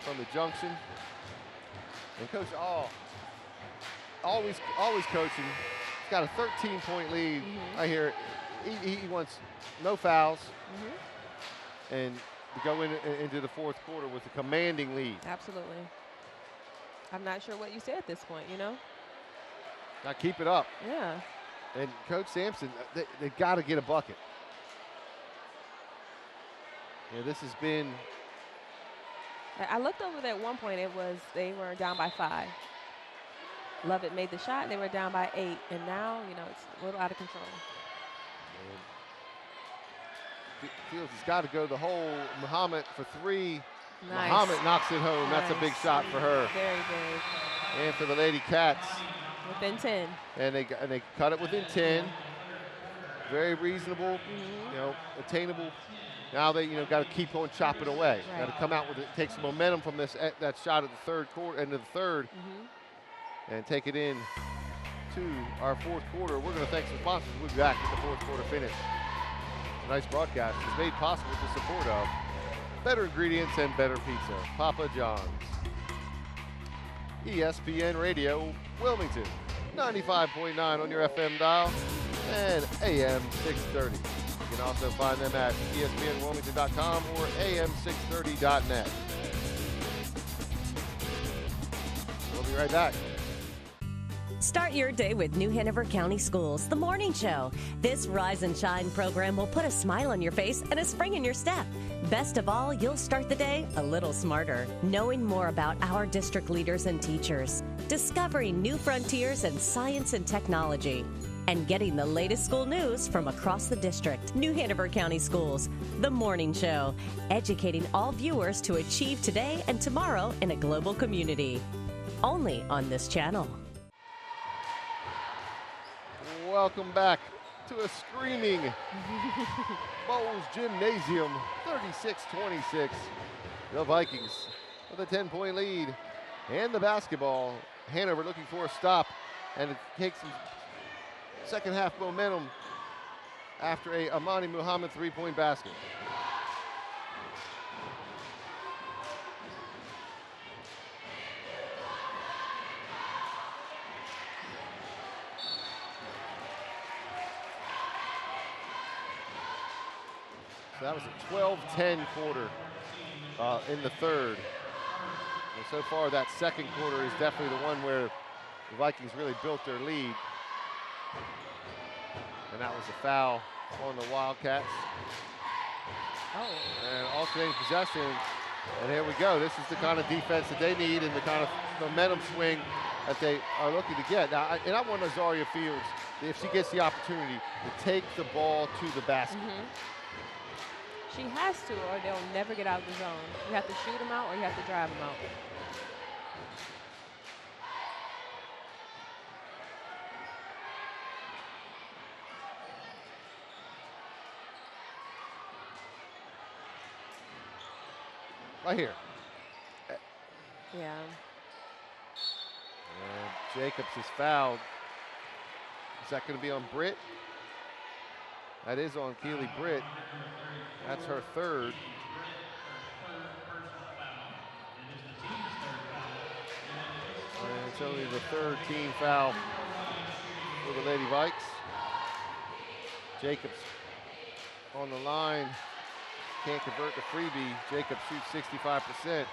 from the junction. And Coach always coaching. He's got a 13-point lead. I hear he wants no fouls and to go into the fourth quarter with a commanding lead. Absolutely. I'm not sure what you say at this point, you know? Now keep it up. Yeah. And Coach Sampson, they got to get a bucket. Yeah, this has been. I looked over at one point. They were down by 5. Lovett made the shot. They were down by 8, and now it's a little out of control. Fields has got to go the hole. Muhammad for 3. Nice. Muhammad knocks it home. Nice. That's a big shot for her. Very big. And for the Lady Cats. Within 10. And they cut it within 10. Very reasonable, attainable. Now they, got to keep on chopping away. Right. Got to come out with it. Take some momentum from that shot at the third quarter, end of the third, and take it in to our fourth quarter. We're going to thank some sponsors. We'll be back with the fourth quarter finish. Tonight's broadcast is made possible with the support of better ingredients and better pizza. Papa John's. ESPN Radio, Wilmington, 95.9 on your FM dial and AM 630. You can also find them at espnwilmington.com or am630.net. We'll be right back. Start your day with New Hanover County Schools, the morning show. This Rise and Shine program will put a smile on your face and a spring in your step. Best of all, you'll start the day a little smarter, knowing more about our district leaders and teachers, discovering new frontiers in science and technology, and getting the latest school news from across the district. New Hanover County Schools, the morning show, educating all viewers to achieve today and tomorrow in a global community. Only on this channel. Welcome back to a screaming Bowles Gymnasium, 36-26. The Vikings with a 10-point lead. And the basketball, Hanover looking for a stop, and it takes some second half momentum after a Amani Muhammad 3-point basket. So that was a 12-10 quarter in the third. And so far, that second quarter is definitely the one where the Vikings really built their lead. And that was a foul on the Wildcats. And alternating possession. And here we go. This is the kind of defense that they need and the kind of momentum swing that they are looking to get. Now, I want Azaria Fields, if she gets the opportunity, to take the ball to the basket. She has to, or they'll never get out of the zone. You have to shoot them out, or you have to drive them out. Right here. Yeah. And Jacobs is fouled. Is that going to be on Britt? That is on Keely Britt. That's her third. And it's only the third team foul for the Lady Vikes. Jacobs on the line. Can't convert the freebie. Jacobs shoots 65%.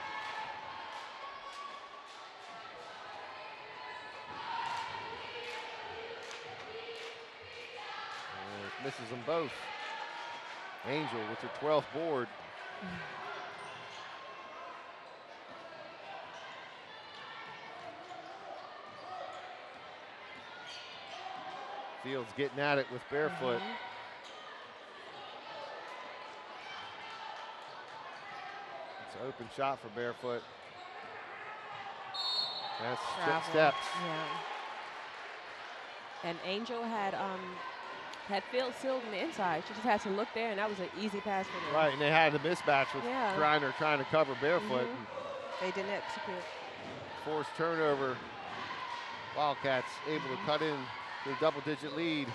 Misses them both. Angel with her 12th board. Fields getting at it with Barefoot. It's an open shot for Barefoot. That's steps. Yeah. And Angel had Fields sealed on the inside. She just had to look there, and that was an easy pass for them. Right, and they had a mismatch with Griner trying to cover Barefoot. They didn't execute. Forced turnover. Wildcats able to cut in to a double-digit lead.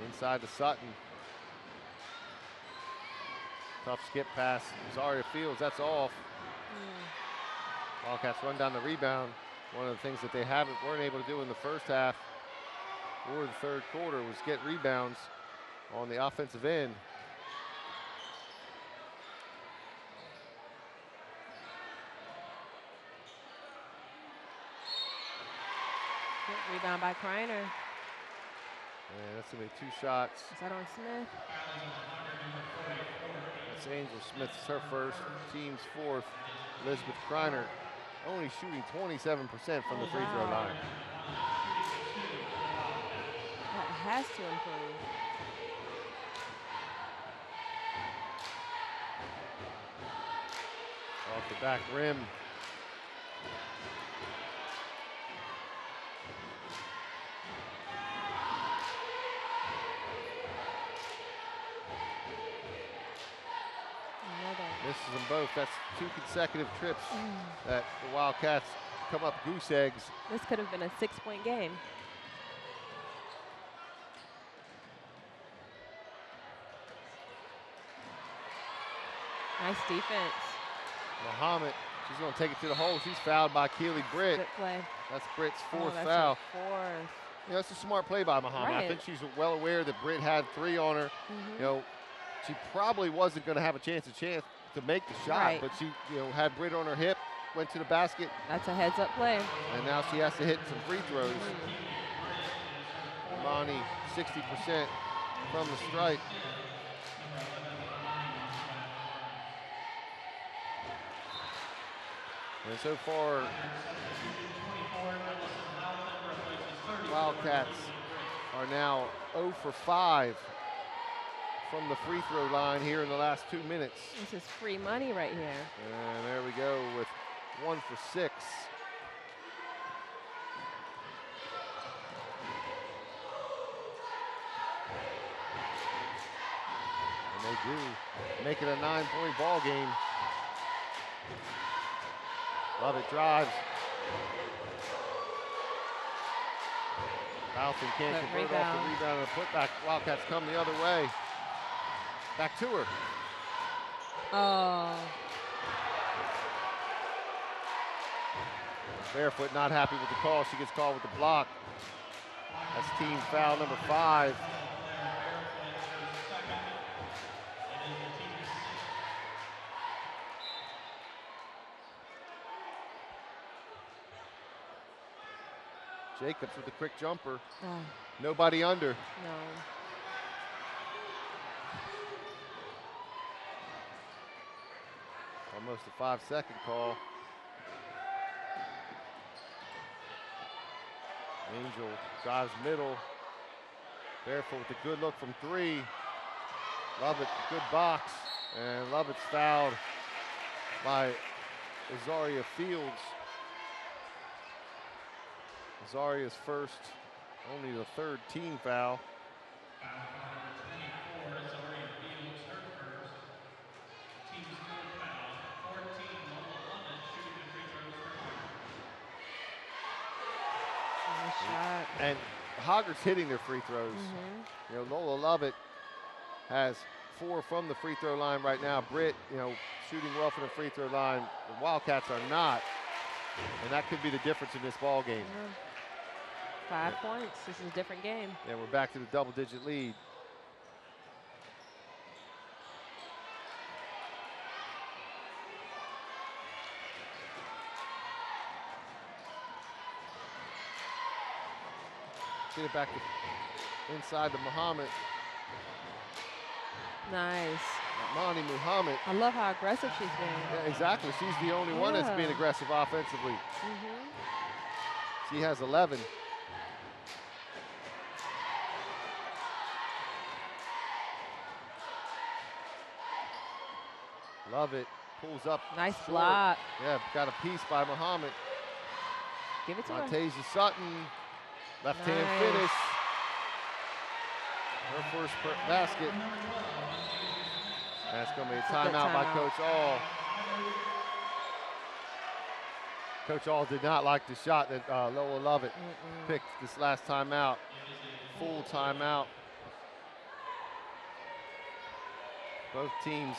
Inside to Sutton. Tough skip pass. Zaria Fields, that's off. Wildcats run down the rebound. One of the things that they weren't able to do in the first half or the third quarter was get rebounds on the offensive end. Good rebound by Kreiner. And that's going to be 2 shots. Is that on Smith? That's Angel Smith. It's her first, team's 4th. Elizabeth Kreiner only shooting 27% from the free throw line. That has to improve. Off the back rim. Misses them both. That's 2 consecutive trips that the Wildcats come up goose eggs. This could have been a 6-point game. Nice defense. Muhammad, she's going to take it to the hole. She's fouled by Keely Britt. Good play. That's Britt's 4th that's foul. Her 4th. Yeah, that's a smart play by Muhammad. Right. I think she's well aware that Britt had 3 on her. You know, she probably wasn't going to have a chance to make the shot, but she, had Britt on her hip, went to the basket. That's a heads-up play. And now she has to hit some free throws. Monty, 60% from the stripe. And so far, Wildcats are now 0 for 5 from the free throw line here in the last 2 minutes. This is free money right here. And there we go with 1 for 6. And they do make it a 9-point ball game. Lovett drives. Alton can't convert off the rebound and the putback. Wildcats come the other way. Back to her. Oh. Barefoot not happy with the call. She gets called with the block. That's team foul number 5. Jacobs with a quick jumper. Nobody under. No. Almost a 5-second call. Angel drives middle. Barefoot with a good look from 3. Lovett, good box. And Lovett's fouled by Azaria Fields. Azaria's first, only the 3rd team foul. And Hoggard's hitting their free throws. Lola Lovett has 4 from the free throw line right now. Britt, shooting well from the free throw line. The Wildcats are not, and that could be the difference in this ball game. 5 points. This is a different game. Yeah, we're back to the double-digit lead. Get it back to inside to Muhammad. Nice. Monty Muhammad. I love how aggressive she's been. Yeah, exactly. She's the only one that's being Yeah. aggressive offensively. Mm-hmm. She has 11. Love it. Pulls up. Nice short. block. Yeah, got a piece by Muhammad. Give it to her. Montasia Sutton. Left hand Nice. finish. Her first basket. That's going to be a It's a good timeout by timeout. Coach All. Coach All did not like the shot that Lola Lovett picked this last timeout. Full timeout. Both teams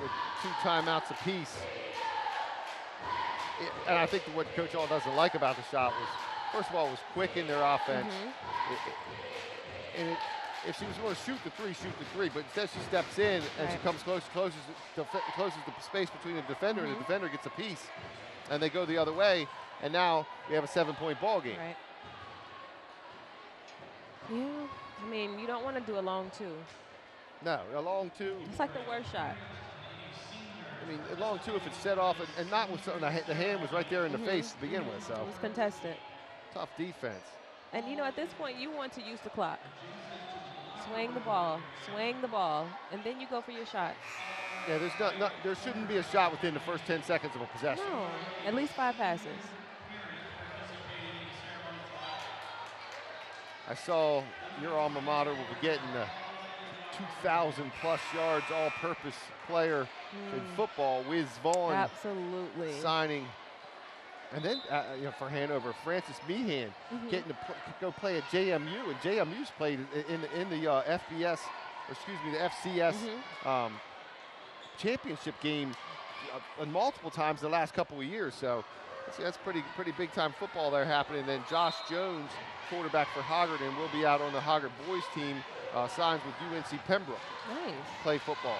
with 2 timeouts apiece. And I think what Coach All doesn't like about the shot was, first of all, it was quick in their offense. If she was going to shoot the three, but instead she steps in and she comes closes the space between the defender and the defender gets a piece, and they go the other way, and now we have a 7-point ball game. Right. Yeah. I mean, you don't want to do a long 2. No, a long 2. It's like the worst shot. I mean, a long 2 if it's set off and not with something. The hand was right there in the face to begin with, so It was contested. tough defense. And you know, at this point, you want to use the clock. Swing the ball, and then you go for your shot. Yeah, there shouldn't be a shot within the first 10 seconds of a possession. No, at least 5 passes. I saw your alma mater will be getting a 2,000+ yards all-purpose player in football, Wiz Vaughn. Absolutely. Signing. And then for Hanover, Francis Meehan getting to go play at JMU, and JMU's played in the FBS, or excuse me, the FCS championship game multiple times the last couple of years. So that's pretty big time football there happening. And then Josh Jones, quarterback for Hoggard, and will be out on the Hoggard boys team, signs with UNC Pembroke. Nice. Play football.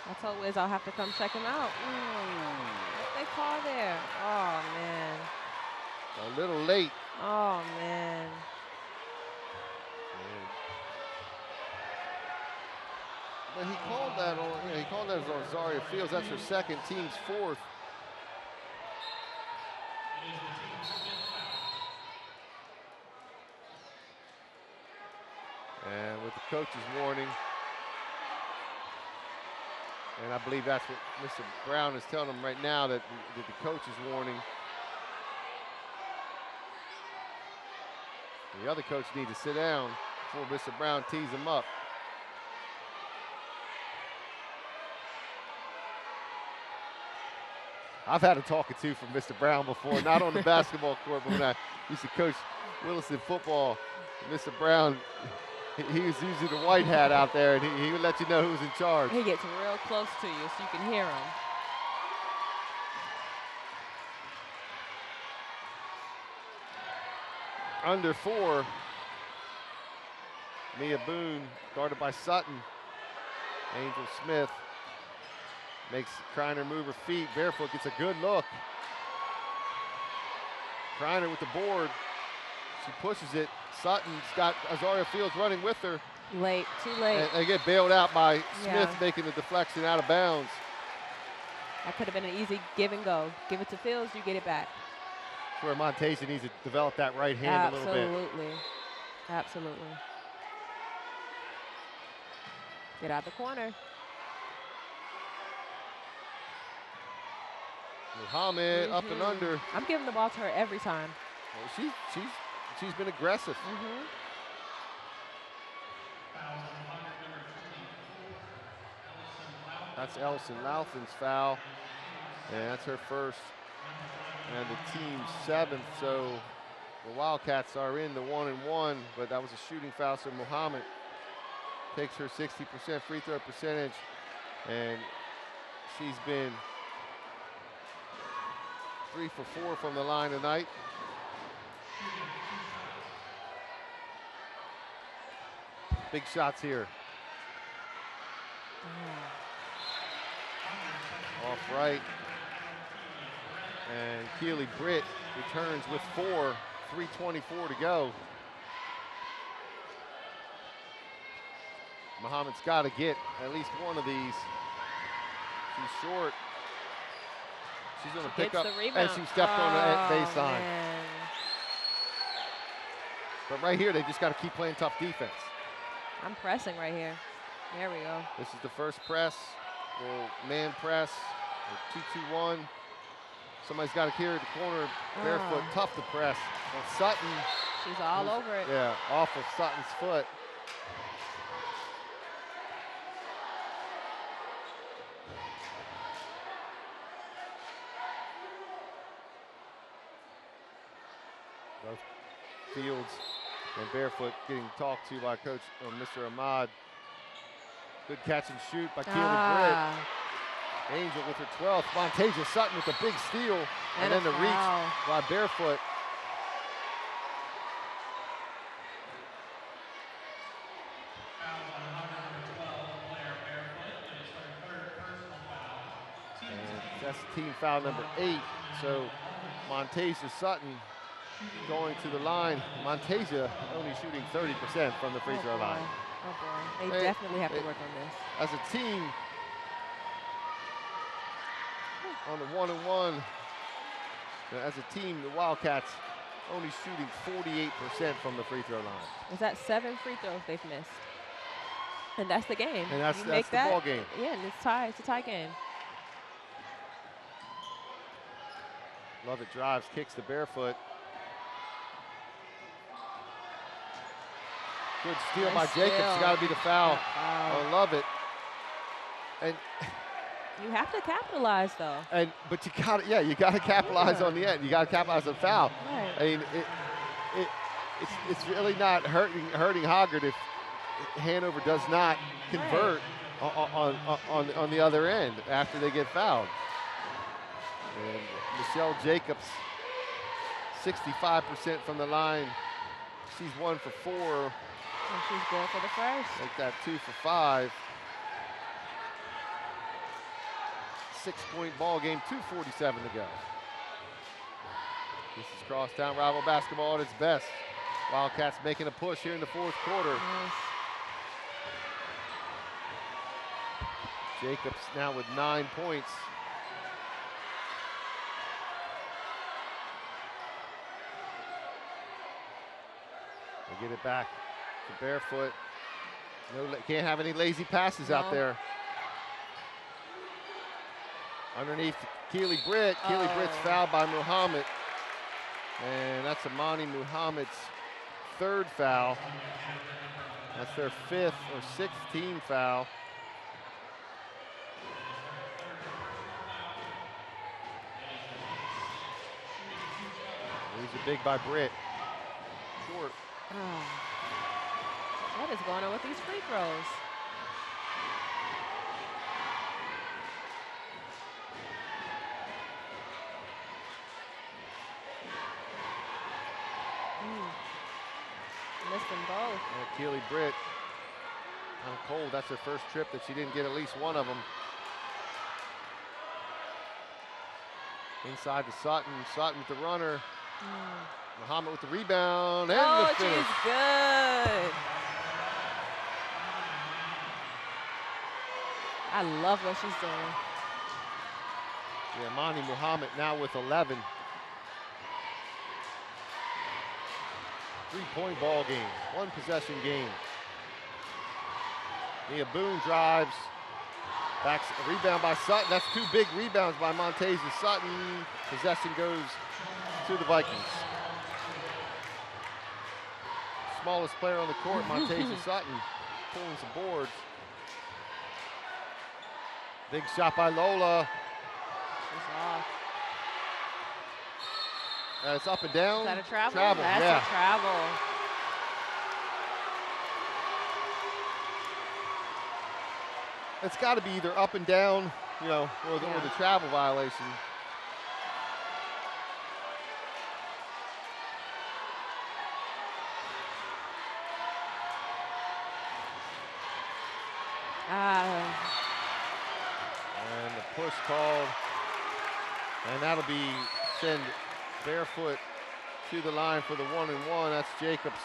I told Wiz I'll have to come check him out. What they call there? Oh, man. A little late. Oh, man. But he called that on Zaria Fields. That's her second, team's 4th. And with the coach's warning, and I believe that's what Mr. Brown is telling them right now, that the coach is warning. The other coach needs to sit down before Mr. Brown tees him up. I've had a talking to from Mr. Brown before, not on the basketball court, but when I used to coach Williston football, Mr. Brown, he was usually the white hat out there, and he would let you know who's in charge. He gets real close to you so you can hear him. Under 4, Mia Boone, guarded by Sutton. Angel Smith makes Kreiner move her feet. Barefoot gets a good look. Kreiner with the board. She pushes it. Sutton's got Azaria Fields running with her. Late, too late. And they get bailed out by Smith, Yeah. making the deflection out of bounds. That could have been an easy give and go. Give it to Fields, you get it back. That's where Montasia needs to develop that right hand a little bit. Absolutely. Absolutely. Get out the corner. Muhammad up and under. I'm giving the ball to her every time. Well, she's been aggressive. That's Elson Louthen's foul, and that's her first, and the team's 7th. So the Wildcats are in the 1-1, but that was a shooting foul. So Muhammad takes her 60% free throw percentage, and she's been 3 for 4 from the line tonight. Big shots here. Off right. And Keely Britt returns with 4, 3:24 to go. Muhammad's got to get at least one of these. She's short. She's going to pick up, the rebound. and she stepped on the baseline. Man. But right here, they just got to keep playing tough defense. I'm pressing right here. There we go. This is the first press, or man press, or 2-2-1. Somebody's got to carry the corner, barefoot, tough to press. And Sutton. She's all over it. Yeah, off of Sutton's foot. Both Fields and Barefoot getting talked to by Coach Mr. Ahmad. Good catch and shoot by Keely Britt. Angel with her 12th. Montasia Sutton with a big steal. And then the reach by Barefoot. And that's team foul number 8. So Montasia Sutton going to the line. Montasia only shooting 30% from the free throw line. Oh boy, they definitely have to work on this. As a team, on the 1-and-1, as a team, the Wildcats only shooting 48% from the free throw line. Is that 7 free throws they've missed? And that's the game. And that's you make the ball game. Yeah, and it's tied. It's a tie game. Lovett drives, kicks the Barefoot. Good steal by Jacobs. Got to be the foul on Lovett. And you have to capitalize, though. But you got to, you got to capitalize on the end. You got to capitalize on the foul. Right. I mean, it's really not hurting Hoggard if Hanover does not convert on the other end after they get fouled. And Michelle Jacobs, 65% from the line. She's 1 for 4. And she's good for the first. Make that 2 for 5. 6-point ball game, 2:47 to go. This is crosstown rival basketball at its best. Wildcats making a push here in the 4th quarter. Nice. Jacobs now with 9 points. They get it back to Barefoot. Can't have any lazy passes out there. Underneath Keely Britt. Keely Britt's fouled by Muhammad. And that's Amani Muhammad's 3rd foul. That's their 5th or 6th team foul. These are big by Britt. Short. What is going on with these free throws? Missed them both. Keely Britt, kind of cold. That's her first trip that she didn't get at least one of them. Inside to Sutton. Sutton with the runner. Muhammad with the rebound and the finish. She's good. I love what she's doing. Yeah, Amani Muhammad now with 11. 3-point ball game, 1 possession game. Nia Boone drives, backs a rebound by Sutton. That's 2 big rebounds by Montasia Sutton. Possession goes to the Vikings. Smallest player on the court, Montasia Sutton, pulling some boards. Big shot by Lola. She's off. It's up and down. Is that a travel? Travel, That's yeah. a travel. It's got to be either up and down, or the travel violation. And the push called, and that'll send Barefoot to the line for the 1-and-1. That's Jacobs'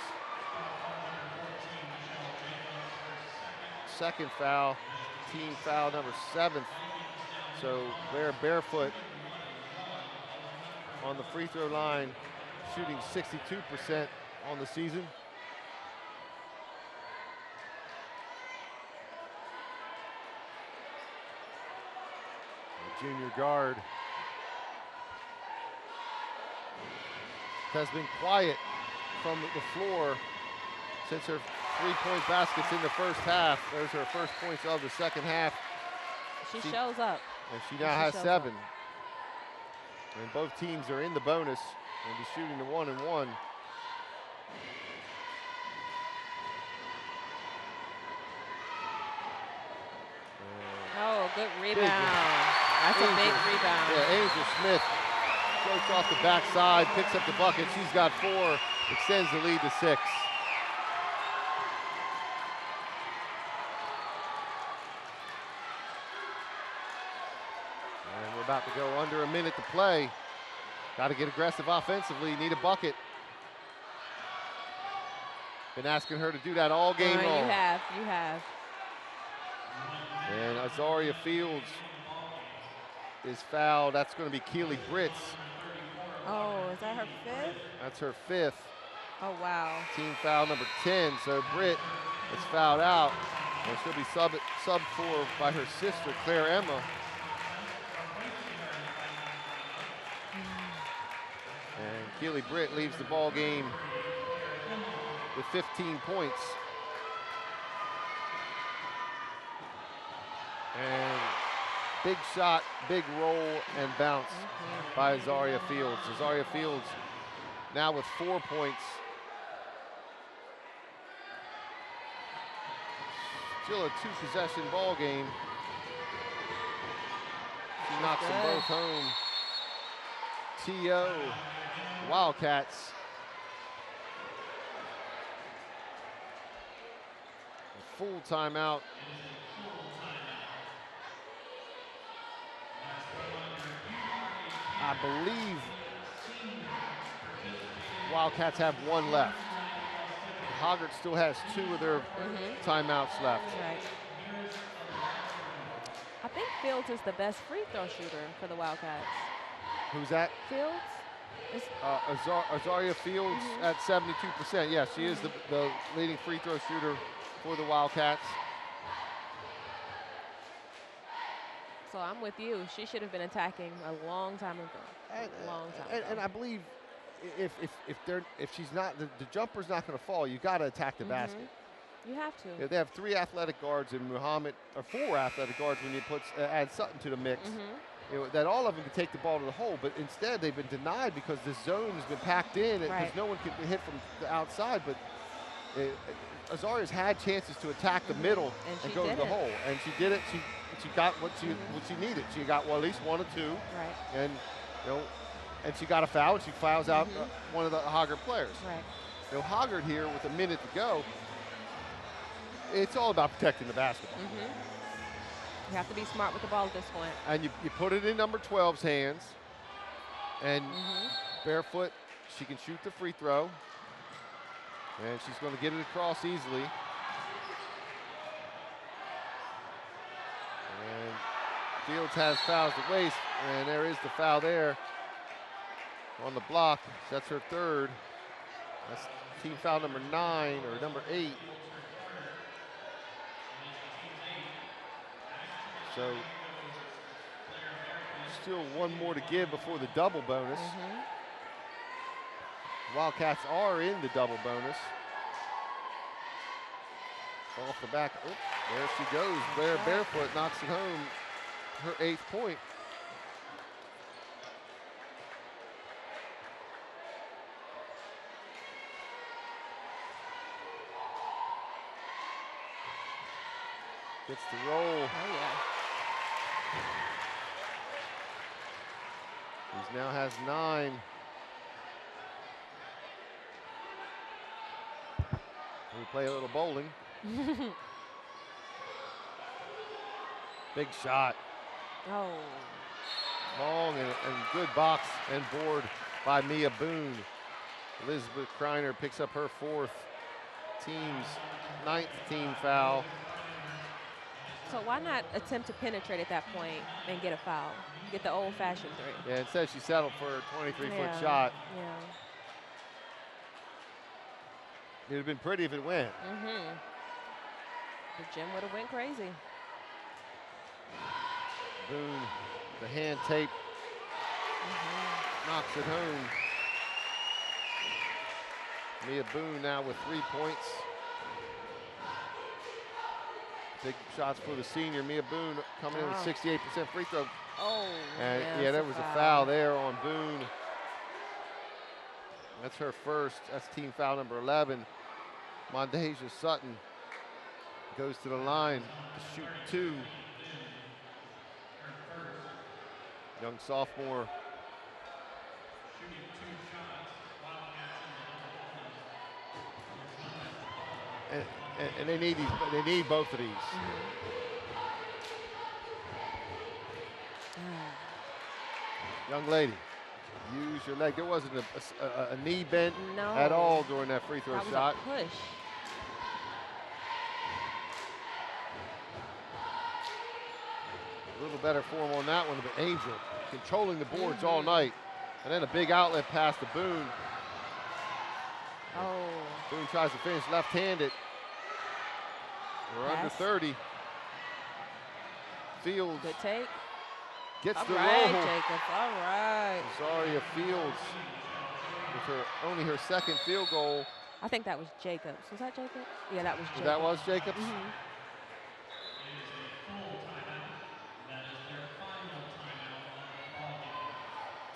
second foul, team foul number 7th. So they're barefoot on the free throw line, shooting 62% on the season. The junior guard has been quiet from the floor since her three-point baskets in the first half. Those are her first points of the second half. She shows up. And she now has 7. And both teams are in the bonus and be shooting the 1-and-1. Oh, good rebound. That's a big rebound. Yeah, Angel Smith goes off the backside, picks up the bucket. She's got 4, extends the lead to 6. And we're about to go under a minute to play. Got to get aggressive offensively, need a bucket. Been asking her to do that all game long. You have. And Azaria Fields is fouled. That's going to be Keely Britz. Oh, is that her 5th? That's her 5th. Oh, wow. Team foul number 10. So Britt is fouled out. And she'll be subbed for by her sister, Claire Emma. And Keely Britt leaves the ball game with 15 points. And big shot, big roll, and bounce by Azaria Fields. Azaria Fields now with 4 points. Still a 2-possession ball game. She knocks them both home. T.O. Wildcats. A full timeout. I believe Wildcats have 1 left. Hoggard still has 2 of their timeouts left. Right. I think Fields is the best free throw shooter for the Wildcats. Who's that? Fields? Azaria Fields at 72%. Yes, she is the leading free throw shooter for the Wildcats. So I'm with you. She should have been attacking a long time ago. And I believe if she's not, the jumper's not going to fall, you got to attack the basket. You have to. Yeah, they have 3 athletic guards in Muhammad, or 4 athletic guards when you add Sutton to the mix. That all of them can take the ball to the hole, but instead they've been denied because the zone has been packed in because no one can hit from the outside. But Azaria's had chances to attack the middle and go to the hole, and she did it. She got what she needed. She got at least 1 or 2, and and she got a foul. And she fouls out one of the Hoggard players. Hoggard here with a minute to go. It's all about protecting the basketball. You have to be smart with the ball at this point. And you put it in number 12's hands, and barefoot, she can shoot the free throw, and she's going to get it across easily. And Fields has fouls to waste, and there is the foul there on the block. That's her 3rd. That's team foul number 9 or number 8. So still 1 more to give before the double bonus. Wildcats are in the double bonus. Off the back, there she goes. Barefoot knocks it home, her 8th point. Gets the roll. He now has 9. We play a little bowling. Big shot. Long and good box and board by Mia Boone. Elizabeth Kreiner picks up her 4th, team's 9th team foul. So why not attempt to penetrate at that point and get a foul? Get the old-fashioned 3. Yeah, instead she settled for a 23-foot Yeah. shot. Yeah. It would have been pretty if it went. Mm-hmm. The gym would have went crazy. Boone, the hand tape, knocks it home. Mia Boone now with 3 points. Big shots for the senior. Mia Boone coming in with 68% free throw. Oh, And yeah, yeah, there that's was a foul there on Boone. That's her first. That's team foul number 11. Mondeja Sutton goes to the line to shoot 2. Young sophomore. And they need these. They need both of these. Young lady, use your leg. There wasn't a knee bent at all during that free throw that was shot. A push. A little better form on that one, but Angel controlling the boards all night. And then a big outlet pass to Boone. Oh. Boone tries to finish left-handed. We're under 30. Fields Good take. gets All the right, roll. Jacobs. All right. Zaria Fields with only her second field goal. I think that was Jacobs. Was that Jacobs? Yeah, that was Jacobs. That was Jacobs?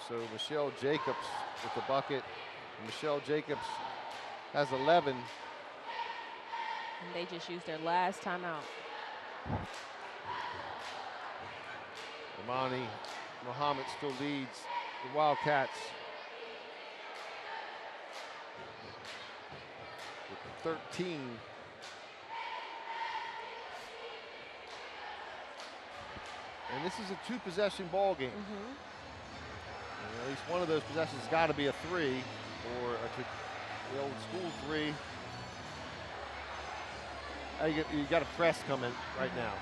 So Michelle Jacobs with the bucket. Michelle Jacobs has 11. And they just used their last timeout. Imani Muhammad still leads the Wildcats with 13. And this is a 2-possession ball game. And at least one of those possessions has got to be a 3 or the old school 3. You got a press coming right now.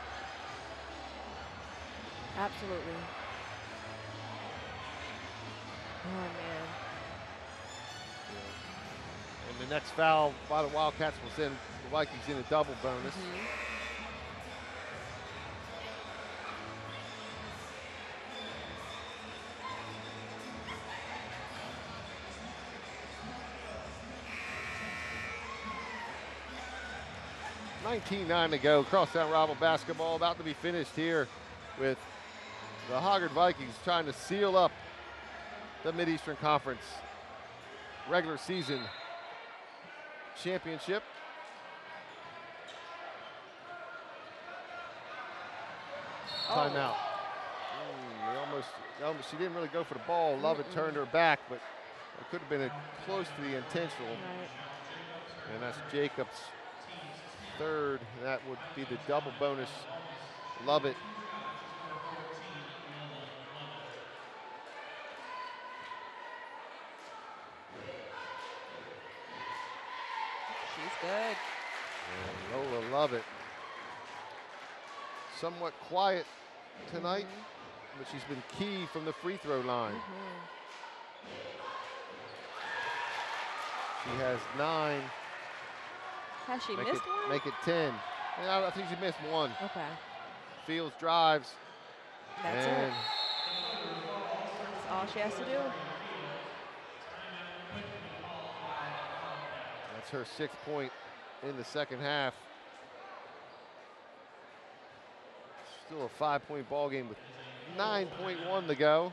Absolutely. Oh, man. And the next foul by the Wildcats will send the Vikings in a double bonus. 19-9 to go. Crosstown Rival basketball about to be finished here with the Hoggard Vikings trying to seal up the Mid-Eastern Conference regular season championship. Timeout. She didn't really go for the ball. Lovett turned her back, but it could have been close to the intentional. And that's Jacobs' third. That would be the double bonus. Lovett. She's good. And Lola Lovett. Somewhat quiet tonight, but she's been key from the free throw line. She has 9. Has she missed one? Make it 10. Yeah, I think she missed one. Okay. Fields drives. That's it. That's all she has to do. That's her 6th point in the second half. Still a 5-point ball game with 9.1 to go.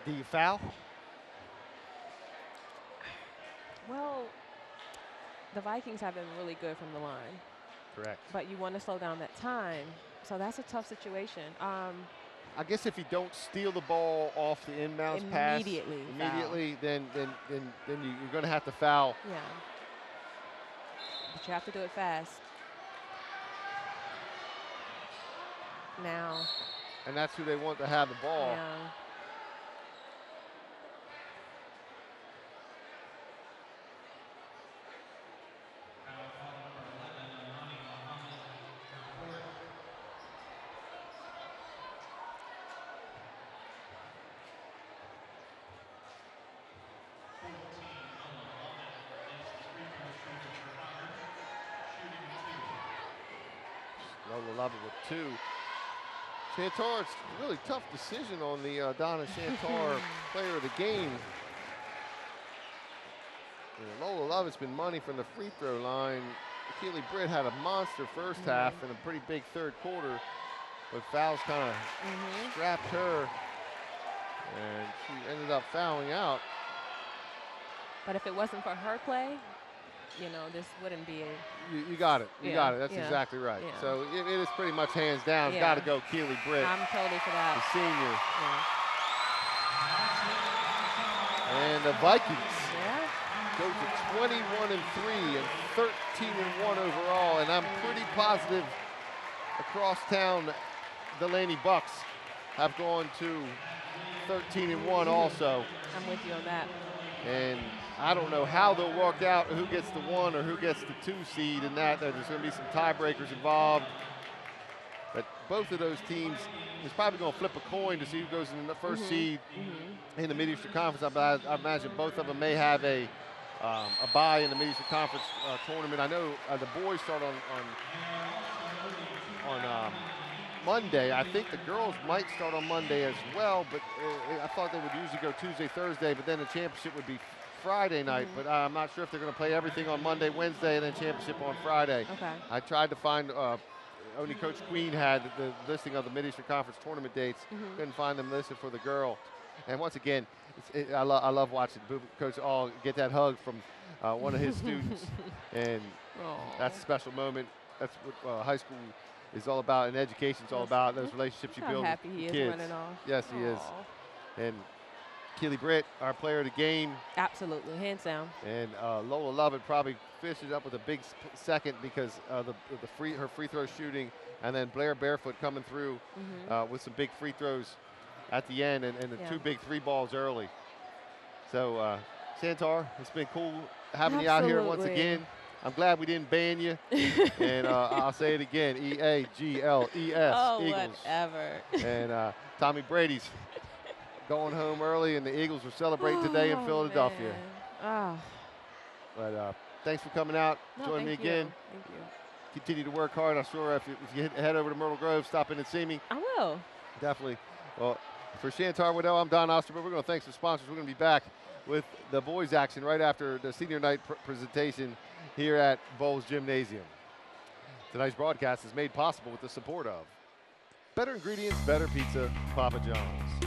Do you foul? Well, the Vikings have been really good from the line. Correct. But you want to slow down that time. So that's a tough situation. I guess if you don't steal the ball off the inbounds pass immediately, then you're going to have to foul. Yeah. But you have to do it fast. Now. And that's who they want to have the ball. Yeah. Lola Lovett with 2. Chantar, it's a really tough decision on the Donna Chantar player of the game. Lola Lovett's been money from the free throw line. Keely Britt had a monster first half and a pretty big third quarter, but fouls kind of strapped her, and she ended up fouling out. But if it wasn't for her play, you know, this wouldn't be a... You got it. You got it. That's exactly right. Yeah. So it is pretty much hands down. Got to go Keely Britt. I'm totally for that. The senior. Yeah. And the Vikings go to 21-3 and 13-1 overall. And I'm pretty positive across town the Laney Bucks have gone to 13-1 also. I'm with you on that. And I don't know how they'll work out who gets the 1 or who gets the 2 seed in that. There's going to be some tiebreakers involved. But both of those teams is probably going to flip a coin to see who goes in the first seed in the Mid-Eastern Conference. I imagine both of them may have a bye in the Mid-Eastern Conference tournament. I know the boys start on Monday. I think the girls might start on Monday as well, but I thought they would usually go Tuesday, Thursday, but then the championship would be Friday night. But I'm not sure if they're going to play everything on Monday, Wednesday, and then championship on Friday. Okay. I tried to find, only Coach Queen had the listing of the Mid-Eastern Conference tournament dates. Couldn't find them listed for the girl. And once again, I love watching Coach All get that hug from one of his students. And that's a special moment. That's what high school is all about, and education's all about, those relationships you build with kids. Happy he is running off. Yes, he is. And Keely Britt, our player of the game. Absolutely, hands down. And Lola Lovett probably finishes up with a big second because her free throw shooting, and then Blair Barefoot coming through with some big free throws at the end, and the 2 big 3 balls early. So Chantar, it's been cool having you out here once again. I'm glad we didn't ban you. And I'll say it again, E-A-G-L-E-S, oh, Eagles. Whatever. And Tommy Brady's going home early, and the Eagles are celebrating today in Philadelphia. But thanks for coming out, joining me again. Thank you. Continue to work hard. I'm sure if you head over to Myrtle Grove, stop in and see me. I will. Definitely. Well, for Chantar Waddell, I'm Don Osterberg. We're going to thank some sponsors. We're going to be back with the boys action right after the senior night presentation here at Bowles Gymnasium. Tonight's broadcast is made possible with the support of Better Ingredients, Better Pizza, Papa John's.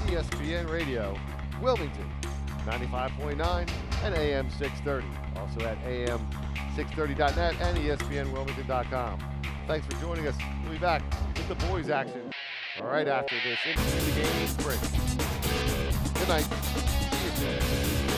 ESPN Radio, Wilmington, 95.9 and AM 630. Also at AM630.net and ESPNWilmington.com. Thanks for joining us. We'll be back with the boys action right after this into the game break. Good night. See you soon.